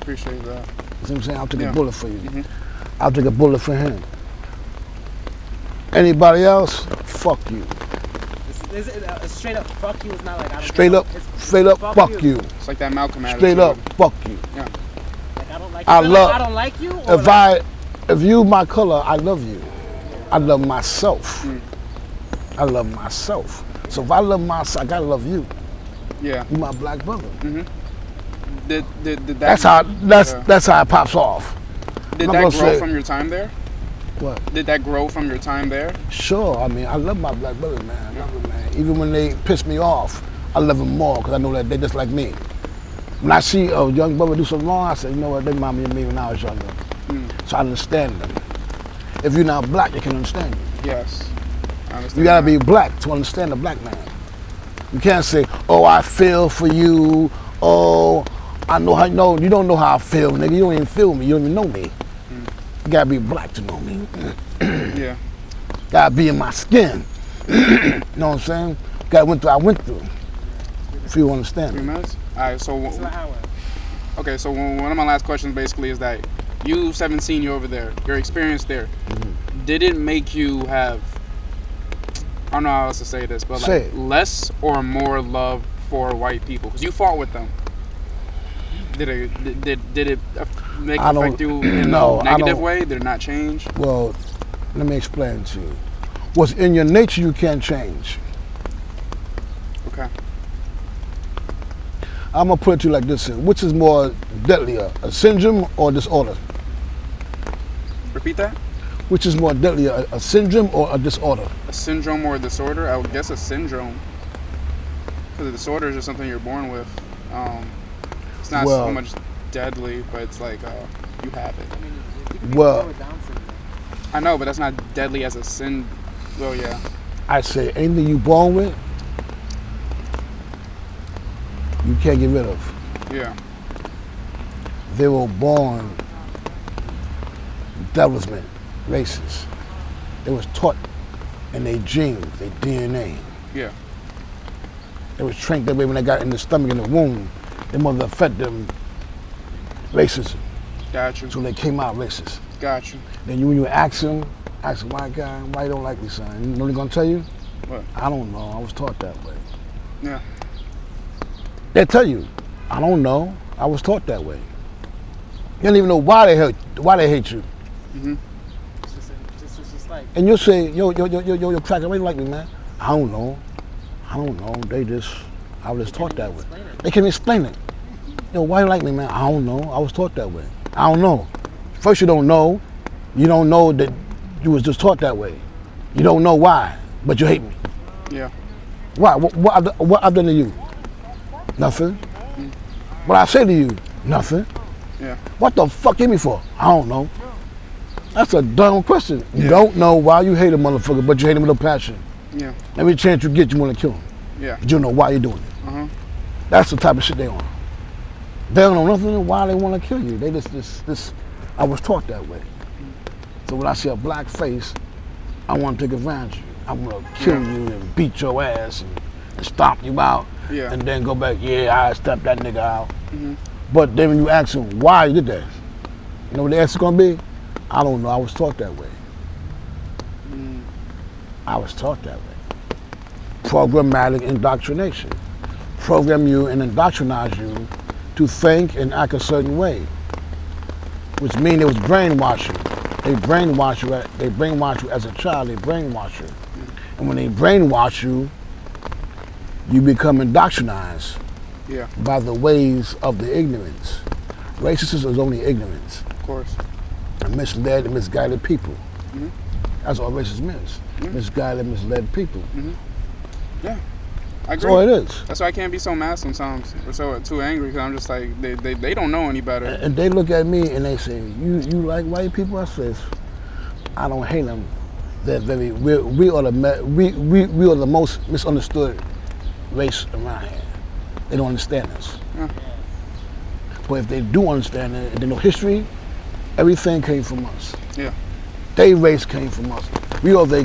[SPEAKER 1] Appreciate that.
[SPEAKER 2] You see what I'm saying? I'll take
[SPEAKER 1] Yeah.
[SPEAKER 2] a bullet for you.
[SPEAKER 1] Mhm.
[SPEAKER 2] I'll take a bullet for him. Anybody else? Fuck you.
[SPEAKER 4] Straight up, fuck you is not like I don't
[SPEAKER 2] Straight
[SPEAKER 4] care.
[SPEAKER 2] up,
[SPEAKER 4] It's
[SPEAKER 2] straight up, fuck you.
[SPEAKER 1] It's like that Malcolm attitude.
[SPEAKER 2] Straight up, fuck you.
[SPEAKER 1] Yeah.
[SPEAKER 4] Like I don't like
[SPEAKER 2] I
[SPEAKER 4] you.
[SPEAKER 2] love-
[SPEAKER 4] I don't like you. Or
[SPEAKER 2] If you my color, I love you. I love myself. I love myself. So if I love myself, I gotta love you.
[SPEAKER 1] Yeah.
[SPEAKER 2] You my black brother.
[SPEAKER 1] Did that?
[SPEAKER 2] That's how it pops off.
[SPEAKER 1] Did
[SPEAKER 2] I'm
[SPEAKER 1] that
[SPEAKER 2] not
[SPEAKER 1] grow
[SPEAKER 2] gonna say-
[SPEAKER 1] from your time there?
[SPEAKER 2] What?
[SPEAKER 1] Did that grow from your time there?
[SPEAKER 2] Sure, I mean, I love my black brothers, man. I love them, man. Even when they piss me off, I love them more because I know that they're just like me. When I see a young brother do something wrong, I say, you know what, they remind me of me when I was younger. So I understand them. If you're not black, they can understand you.
[SPEAKER 1] Yes. I understand.
[SPEAKER 2] You gotta
[SPEAKER 1] that.
[SPEAKER 2] be black to understand the black man. You can't say, oh, I feel for you, oh, I know how you don't know how I feel, nigga. You don't even feel me. You don't even know me. You gotta be black to know me.
[SPEAKER 1] Yeah.
[SPEAKER 2] Gotta be in my skin. You know what I'm saying? I went through. If you understand
[SPEAKER 1] 3
[SPEAKER 2] me.
[SPEAKER 1] minutes. All right. So
[SPEAKER 4] It's an hour.
[SPEAKER 1] okay. So one of my last questions basically is that you 17, you're over there. Your experience there. Did it make you have? I don't know how else to say this, but
[SPEAKER 2] Say
[SPEAKER 1] like
[SPEAKER 2] it.
[SPEAKER 1] less or more love for white people? Because you fought with them. Did it make
[SPEAKER 2] I don't-
[SPEAKER 1] affect you in
[SPEAKER 2] no,
[SPEAKER 1] a
[SPEAKER 2] I
[SPEAKER 1] negative
[SPEAKER 2] don't-
[SPEAKER 1] way? Did it not change?
[SPEAKER 2] Well, let me explain to you. What's in your nature you can't change.
[SPEAKER 1] Okay.
[SPEAKER 2] I'm gonna put it to you like this: which is more deadlier, a syndrome or disorder?
[SPEAKER 1] Repeat that.
[SPEAKER 2] Which is more deadlier, a syndrome or a disorder?
[SPEAKER 1] A syndrome or a disorder? I would guess a syndrome. Because a disorder is just something you're born with. It's not so
[SPEAKER 2] Well-
[SPEAKER 1] much deadly, but it's like you have it.
[SPEAKER 4] I mean, you could be
[SPEAKER 2] Well-
[SPEAKER 4] born with Down syndrome.
[SPEAKER 1] I know, but that's not deadly as a sin. Well, yeah.
[SPEAKER 2] I say anything you born with, you can't get rid of.
[SPEAKER 1] Yeah.
[SPEAKER 2] They were born development, races. They was taught in their genes, their DNA.
[SPEAKER 1] Yeah.
[SPEAKER 2] They was trained that way when they got in the stomach, in the womb. Their mother fed them racism,
[SPEAKER 1] Got you.
[SPEAKER 2] so they came out racist.
[SPEAKER 1] Got you.
[SPEAKER 2] Then when you ask them, white guy, why you don't like me, son? You know what they're gonna tell you?
[SPEAKER 1] What?
[SPEAKER 2] I don't know, I was taught that way.
[SPEAKER 1] Yeah.
[SPEAKER 2] They tell you, I don't know, I was taught that way. You don't even know why they hate you.
[SPEAKER 4] It's just like,
[SPEAKER 2] And you'll say, yo, cracker, why you like me, man? I don't know. I was taught that way.
[SPEAKER 4] explain it.
[SPEAKER 2] They can't explain it. Yo, why you like me, man? I don't know. I was taught that way. I don't know. First, you don't know. You don't know that you was just taught that way. You don't know why, but you hate me.
[SPEAKER 1] Yeah.
[SPEAKER 2] Why? What other than you? Nothing. What I say to you? Nothing.
[SPEAKER 1] Yeah.
[SPEAKER 2] What the fuck hit me for? I don't know. That's a dumb question. You
[SPEAKER 1] Yeah.
[SPEAKER 2] don't know why you hate a motherfucker, but you hate him with a passion.
[SPEAKER 1] Yeah.
[SPEAKER 2] Every chance you get, you want to kill him.
[SPEAKER 1] Yeah.
[SPEAKER 2] But you don't know why you're doing it.
[SPEAKER 1] Uh huh.
[SPEAKER 2] That's the type of shit they on. They don't know nothing why they want to kill you. They just. I was taught that way. So when I see a black face, I want to take advantage of you. I want to kill you and beat your ass and stomp you out.
[SPEAKER 1] Yeah.
[SPEAKER 2] And then go back, yeah, I stepped that nigga out.
[SPEAKER 1] Mhm.
[SPEAKER 2] But then when you ask them why you did that, you know what the answer's gonna be? I don't know, I was taught that way. I was taught that way. Programmatic indoctrination. Program you and indoctrinize you to think and act a certain way. Which means it was brainwashing. They brainwash you as a child, they brainwash you. And when they brainwash you, you become indoctrinized
[SPEAKER 1] Yeah.
[SPEAKER 2] by the ways of the ignorance. Racism is only ignorance.
[SPEAKER 1] Of course.
[SPEAKER 2] And misled and misguided people.
[SPEAKER 1] Mhm.
[SPEAKER 2] That's all racism is. Misguided, misled people.
[SPEAKER 1] Yeah. I
[SPEAKER 2] That's
[SPEAKER 1] agree.
[SPEAKER 2] all it is.
[SPEAKER 1] That's why I can't be so mad sometimes or so too angry because I'm just like they don't know any better.
[SPEAKER 2] And they look at me and they say, "You like white people?" I says, "I don't hate them. They're very. We are the most misunderstood race around here. They don't understand us.
[SPEAKER 1] Yeah.
[SPEAKER 2] But if they do understand it, they know history. Everything came from us.
[SPEAKER 1] Yeah.
[SPEAKER 2] Their race came from us. We are their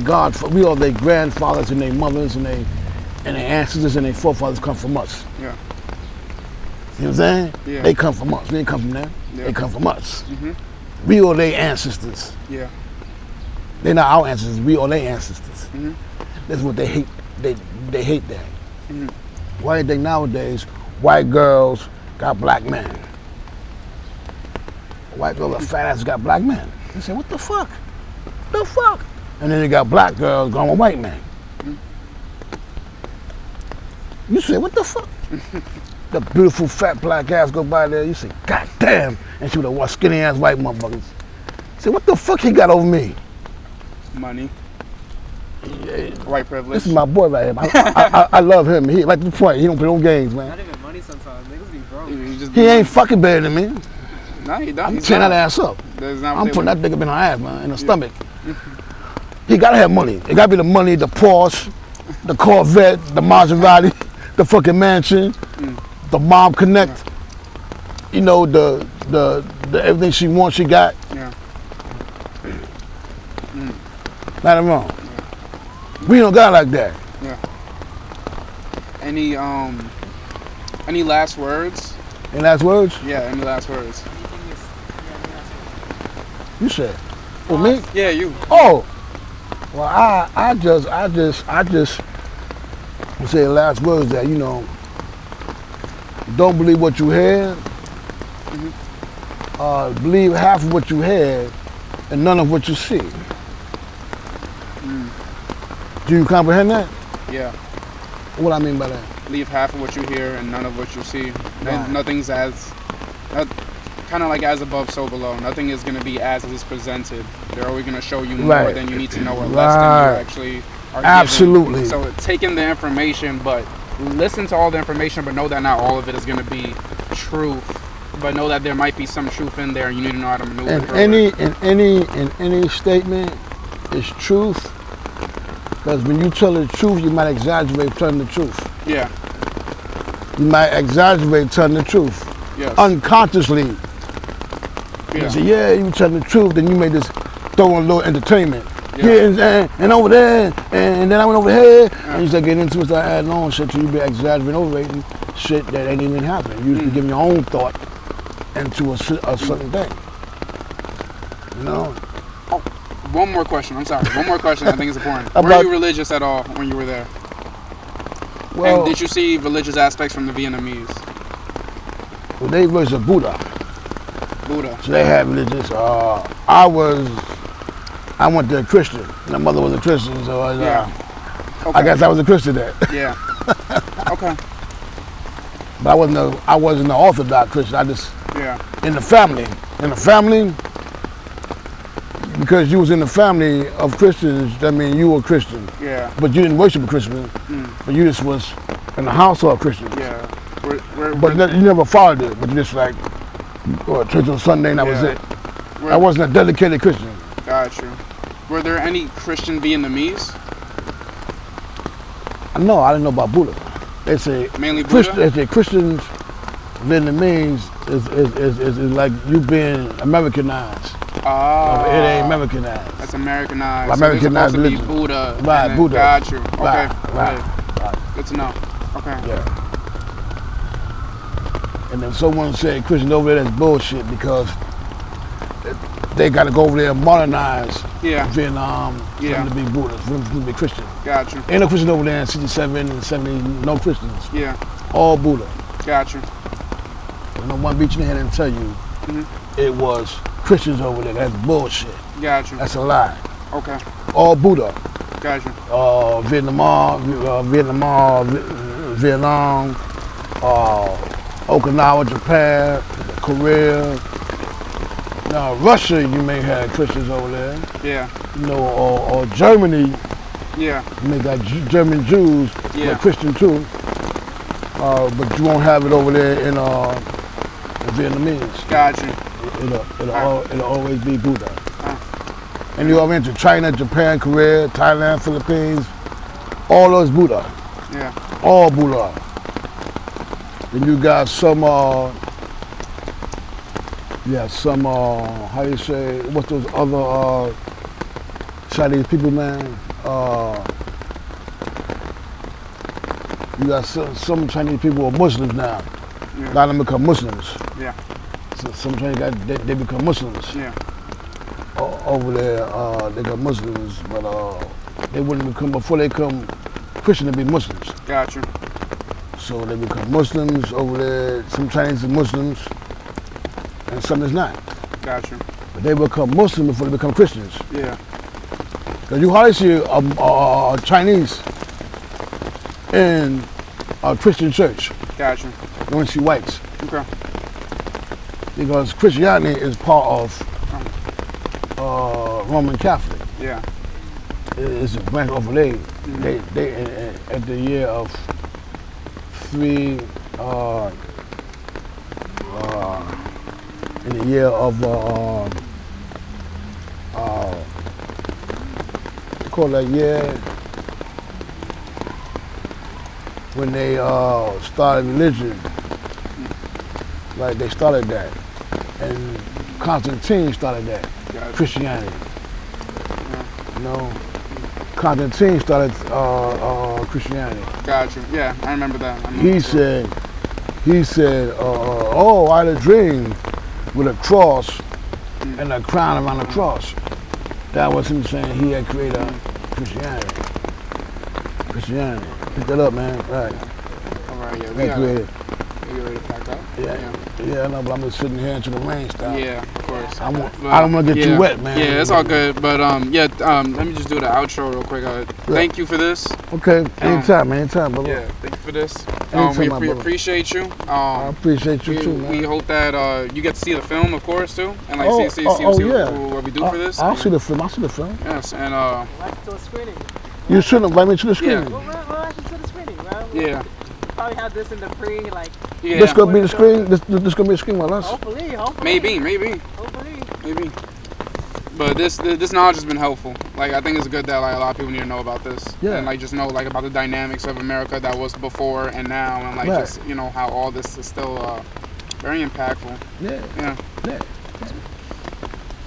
[SPEAKER 2] we are their grandfathers and their mothers and their ancestors and their forefathers come from us.
[SPEAKER 1] Yeah.
[SPEAKER 2] You know what I'm saying?
[SPEAKER 1] Yeah.
[SPEAKER 2] They come from us. We didn't come from them.
[SPEAKER 1] Yeah.
[SPEAKER 2] They come from us.
[SPEAKER 1] Mhm.
[SPEAKER 2] We are their ancestors.
[SPEAKER 1] Yeah.
[SPEAKER 2] They're not our ancestors. We are their ancestors.
[SPEAKER 1] Mhm.
[SPEAKER 2] That's what they hate. They hate that.
[SPEAKER 1] Mhm.
[SPEAKER 2] Why do you think nowadays white girls got black men? White girls with fat asses got black men. They say, what the fuck? The fuck? And then they got black girls going with white men. You say, what the fuck? The beautiful fat black ass go by there, you say, God damn. And she would have watched skinny ass white motherfuckers. Say, what the fuck he got over me?
[SPEAKER 1] Money. White privilege.
[SPEAKER 2] This is my boy right here. I love him. He right to the point. He don't play no games, man.
[SPEAKER 4] Not even money sometimes. Niggas be broke.
[SPEAKER 1] You just
[SPEAKER 2] He ain't fucking better than me.
[SPEAKER 1] No, he don't.
[SPEAKER 2] I'm
[SPEAKER 1] He's
[SPEAKER 2] tearing that
[SPEAKER 1] not.
[SPEAKER 2] ass up.
[SPEAKER 1] That's not what
[SPEAKER 2] I'm
[SPEAKER 1] they
[SPEAKER 2] putting
[SPEAKER 1] would-
[SPEAKER 2] that nigga in her ass, man, in the stomach. He gotta have money. It gotta be the money, the Porsche, the Corvette, the Maserati, the fucking mansion, the Mob Connect. you know, the everything she wants, she got.
[SPEAKER 1] Yeah.
[SPEAKER 2] Not wrong. We don't got like that.
[SPEAKER 1] Yeah. Any last words?
[SPEAKER 2] Any last words?
[SPEAKER 1] Yeah. Any last words?
[SPEAKER 2] You said. For me?
[SPEAKER 1] Yeah, you.
[SPEAKER 2] Oh. Well, I just say the last words that, you know, don't believe what you hear. Believe half of what you hear and none of what you see. Do you comprehend that?
[SPEAKER 1] Yeah.
[SPEAKER 2] What I mean by that?
[SPEAKER 1] Leave half of what you hear and none of what you see.
[SPEAKER 2] Right.
[SPEAKER 1] Nothing's kind of like as above, so below. Nothing is going to be as it is presented. They're always going to show you more
[SPEAKER 2] Right.
[SPEAKER 1] than you need to know or less than you actually are
[SPEAKER 2] Absolutely.
[SPEAKER 1] given. So take in the information, but listen to all the information, but know that not all of it is going to be truth. But know that there might be some truth in there, and you need to know how to maneuver
[SPEAKER 2] And
[SPEAKER 1] through it.
[SPEAKER 2] any statement is truth. Because when you tell the truth, you might exaggerate telling the truth.
[SPEAKER 1] Yeah.
[SPEAKER 2] You might exaggerate telling the truth.
[SPEAKER 1] Yes.
[SPEAKER 2] Unconsciously. You
[SPEAKER 1] Yeah.
[SPEAKER 2] say, yeah, you telling the truth, then you may just throw in a little entertainment.
[SPEAKER 1] Yeah.
[SPEAKER 2] Yeah, and over there, and then I went over here, and you start getting into it, start adding on shit, so you be exaggerating, overrating shit that ain't even happening. You just be giving your own thought into a certain thing. You know?
[SPEAKER 1] One more question. I'm sorry. One more question. I think it's important. Were
[SPEAKER 2] About-
[SPEAKER 1] you religious at all when you were there?
[SPEAKER 2] Well,
[SPEAKER 1] And did you see religious aspects from the Vietnamese?
[SPEAKER 2] well, they worship Buddha,
[SPEAKER 1] Buddha.
[SPEAKER 2] so they have religious. I went to a Christian. My mother was a Christian, so
[SPEAKER 1] Yeah. Okay.
[SPEAKER 2] I guess I was a Christian then.
[SPEAKER 1] Yeah. Okay.
[SPEAKER 2] But I wasn't an Orthodox Christian. I just
[SPEAKER 1] Yeah.
[SPEAKER 2] in the family, because you was in the family of Christians. That means you were a Christian,
[SPEAKER 1] Yeah.
[SPEAKER 2] but you didn't worship a Christian. But you just was in the household of Christians.
[SPEAKER 1] Yeah.
[SPEAKER 2] But you never followed it. But you just like go to church on Sunday, and that was
[SPEAKER 1] Yeah.
[SPEAKER 2] it. I wasn't a dedicated Christian.
[SPEAKER 1] Got you. Were there any Christian Vietnamese?
[SPEAKER 2] No, I didn't know about Buddha. They say
[SPEAKER 1] Mainly Buddha?
[SPEAKER 2] They say Christians, Vietnamese is like you being Americanized.
[SPEAKER 1] Ah.
[SPEAKER 2] It ain't Americanized.
[SPEAKER 1] That's Americanized.
[SPEAKER 2] Americanized
[SPEAKER 1] So they're supposed to be
[SPEAKER 2] religion.
[SPEAKER 1] Buddha.
[SPEAKER 2] Right,
[SPEAKER 1] and then-
[SPEAKER 2] Buddha.
[SPEAKER 1] Got you. Okay.
[SPEAKER 2] Right.
[SPEAKER 1] Good. Good to know. Okay.
[SPEAKER 2] Yeah. And then someone said Christians over there, that's bullshit because they got to go over there and modernize
[SPEAKER 1] Yeah.
[SPEAKER 2] Vietnam for
[SPEAKER 1] Yeah.
[SPEAKER 2] them to be Buddhists, for them to be Christian.
[SPEAKER 1] Got you.
[SPEAKER 2] Ain't no Christian over there in 67 and 70, no Christians.
[SPEAKER 1] Yeah.
[SPEAKER 2] All Buddha.
[SPEAKER 1] Got you.
[SPEAKER 2] And no one reaching ahead and tell you it was Christians over there. That's bullshit.
[SPEAKER 1] Got you.
[SPEAKER 2] That's a lie.
[SPEAKER 1] Okay.
[SPEAKER 2] All Buddha.
[SPEAKER 1] Got you.
[SPEAKER 2] Vietnam, Okinawa, Japan, Korea. Now Russia, you may have Christians over there.
[SPEAKER 1] Yeah.
[SPEAKER 2] You know, or Germany,
[SPEAKER 1] Yeah.
[SPEAKER 2] you may got German Jews,
[SPEAKER 1] Yeah.
[SPEAKER 2] but Christian too. But you won't have it over there in Vietnamese.
[SPEAKER 1] Got you.
[SPEAKER 2] It'll always be Buddha. And you are into China, Japan, Korea, Thailand, Philippines, all those Buddha,
[SPEAKER 1] Yeah.
[SPEAKER 2] all Buddha. Then you got some, how do you say, what's those other Chinese people, man? You got some Chinese people are Muslims now.
[SPEAKER 1] Yeah.
[SPEAKER 2] A lot of them become Muslims.
[SPEAKER 1] Yeah.
[SPEAKER 2] So some Chinese guys, they become Muslims.
[SPEAKER 1] Yeah.
[SPEAKER 2] Over there, they got Muslims, but they wouldn't become, before they come Christian, they be Muslims.
[SPEAKER 1] Got you.
[SPEAKER 2] So they become Muslims over there. Some Chinese are Muslims, and some is not.
[SPEAKER 1] Got you.
[SPEAKER 2] But they become Muslim before they become Christians.
[SPEAKER 1] Yeah.
[SPEAKER 2] Because you hardly see a Chinese in a Christian church.
[SPEAKER 1] Got you.
[SPEAKER 2] You only see whites.
[SPEAKER 1] Okay.
[SPEAKER 2] Because Christianity is part of Roman Catholic.
[SPEAKER 1] Yeah.
[SPEAKER 2] It's a branch over there. They at the year of in the year of they call that year when they started religion. Like they started that, and Constantine started that.
[SPEAKER 1] Gotcha.
[SPEAKER 2] Christianity.
[SPEAKER 1] Yeah.
[SPEAKER 2] You know, Constantine started Christianity.
[SPEAKER 1] Gotcha. Yeah, I remember that.
[SPEAKER 2] He said, oh, I had a dream with a cross and a crown around the cross. That was him saying he had created Christianity. Pick that up, man. Right.
[SPEAKER 1] All right, yeah.
[SPEAKER 2] That created.
[SPEAKER 1] You ready to pack up?
[SPEAKER 2] Yeah, I know, but I'm just sitting here until the rain stops.
[SPEAKER 1] Yeah, of course.
[SPEAKER 2] I don't want to get too wet, man.
[SPEAKER 1] Yeah, it's all good. But let me just do the outro real quick. Thank you for this.
[SPEAKER 2] Okay, anytime, brother.
[SPEAKER 1] Yeah, thank you for this.
[SPEAKER 2] Anytime,
[SPEAKER 1] We appreciate you.
[SPEAKER 2] I appreciate you too, man.
[SPEAKER 1] We hope that you get to see the film, of course, too, and like see
[SPEAKER 2] yeah.
[SPEAKER 1] what we do for this.
[SPEAKER 2] I'll see the film.
[SPEAKER 1] Yes, and
[SPEAKER 4] Right to a screening.
[SPEAKER 2] you should invite me to the screening.
[SPEAKER 4] We'll actually to the screening, right?
[SPEAKER 1] Yeah.
[SPEAKER 4] Probably have this in the pre, like.
[SPEAKER 1] Yeah.
[SPEAKER 2] This gonna be the screen. This gonna be the screen with us.
[SPEAKER 4] Hopefully.
[SPEAKER 1] Maybe. But this knowledge has been helpful. Like I think it's good that like a lot of people need to know about this.
[SPEAKER 2] Yeah.
[SPEAKER 1] And like just know like about the dynamics of America that was before and now, and like just how all this is still very impactful.
[SPEAKER 2] Yeah.
[SPEAKER 1] Yeah.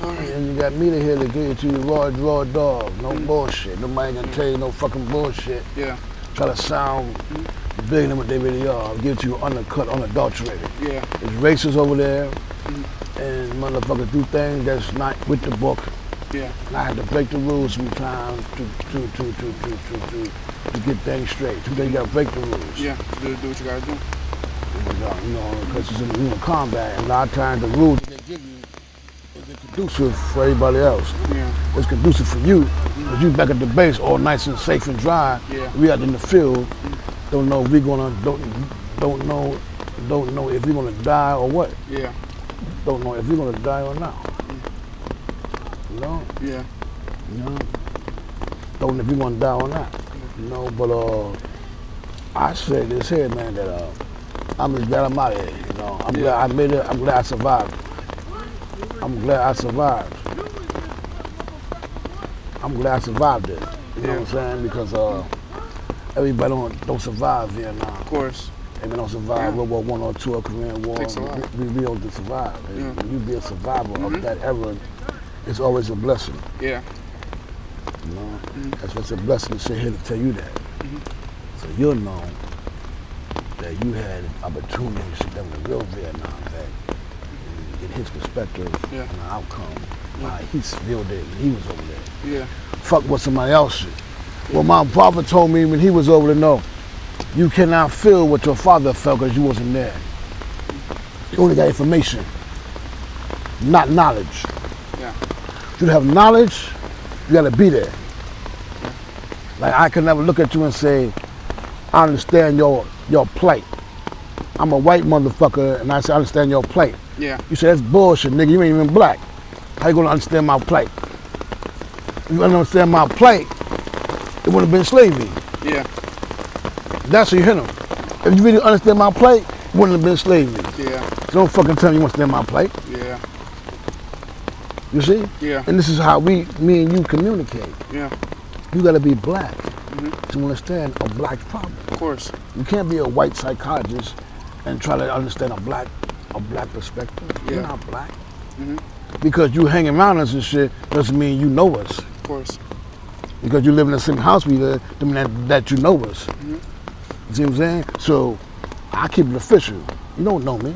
[SPEAKER 2] And you got me to here to give it to you raw dog. No bullshit. Nobody gonna tell you no fucking bullshit.
[SPEAKER 1] Yeah.
[SPEAKER 2] Try to sound bigger than what they really are. Give it to you undercut, unadulterated.
[SPEAKER 1] Yeah.
[SPEAKER 2] There's racists over there, and motherfuckers do things that's not with the book.
[SPEAKER 1] Yeah.
[SPEAKER 2] And I had to break the rules sometimes to get things straight. Sometimes you gotta break the rules.
[SPEAKER 1] Yeah. Do what you gotta do.
[SPEAKER 2] You know, because it's in combat, and a lot of times the rules that they give you isn't conducive for everybody else.
[SPEAKER 1] Yeah.
[SPEAKER 2] It's conducive for you, because you back at the base all nice and safe and dry.
[SPEAKER 1] Yeah.
[SPEAKER 2] We out in the field, don't know if we're gonna don't know if we're gonna die or what.
[SPEAKER 1] Yeah.
[SPEAKER 2] Don't know if we're gonna die or not. You know?
[SPEAKER 1] Yeah.
[SPEAKER 2] You know? Don't know if we're gonna die or not. You know, but I say this here, man, that I'm just glad I'm out of here. You know, I'm glad I made it. I'm glad I survived. I'm glad I survived. I'm glad I survived it. You know what I'm saying? Because everybody don't survive Vietnam.
[SPEAKER 1] Of course.
[SPEAKER 2] Everybody don't survive World War I or II or Korean War.
[SPEAKER 1] Takes a lot.
[SPEAKER 2] We don't survive.
[SPEAKER 1] Yeah.
[SPEAKER 2] When you be a survivor of that era, it's always a blessing.
[SPEAKER 1] Yeah.
[SPEAKER 2] You know, that's what's a blessing to sit here to tell you that. So you'll know that you had opportunity to sit down with a real Vietnam vet and get his perspective on the outcome. Why he filled it when he was over there.
[SPEAKER 1] Yeah.
[SPEAKER 2] Fuck what somebody else said. Well, my father told me when he was over there, no, you cannot feel what your father felt because you wasn't there. You only got information, not knowledge.
[SPEAKER 1] Yeah.
[SPEAKER 2] You have knowledge, you gotta be there. Like I can never look at you and say, I understand your plight. I'm a white motherfucker and I say I understand your plight.
[SPEAKER 1] Yeah.
[SPEAKER 2] You say that's bullshit, nigga, you ain't even black. How you gonna understand my plight? If you understand my plight, it would have been slavery.
[SPEAKER 1] Yeah.
[SPEAKER 2] That's how you hit him. If you really understand my plight, it wouldn't have been slavery.
[SPEAKER 1] Yeah.
[SPEAKER 2] So don't fucking tell me you understand my plight.
[SPEAKER 1] Yeah.
[SPEAKER 2] You see?
[SPEAKER 1] Yeah.
[SPEAKER 2] And this is how me and you communicate.
[SPEAKER 1] Yeah.
[SPEAKER 2] You gotta be black to understand a black problem.
[SPEAKER 1] Of course.
[SPEAKER 2] You can't be a white psychologist and try to understand a black perspective.
[SPEAKER 1] Yeah.
[SPEAKER 2] You're not black. Because you hang around us and shit doesn't mean you know us.
[SPEAKER 1] Of course.
[SPEAKER 2] Because you live in the same house we live, doesn't mean that you know us. You see what I'm saying? So I keep it official. You don't know me.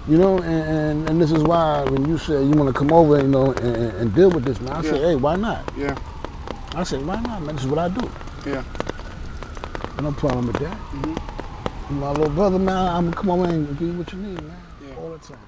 [SPEAKER 2] You know, and this is why when you say you want to come over, you know, and deal with this, man, I say, hey, why not?
[SPEAKER 1] Yeah.
[SPEAKER 2] I say, why not, man? This is what I do.
[SPEAKER 1] Yeah.
[SPEAKER 2] No problem with that. My little brother, man, I'm gonna come over and give you what you need, man.
[SPEAKER 1] Yeah.
[SPEAKER 2] All the time.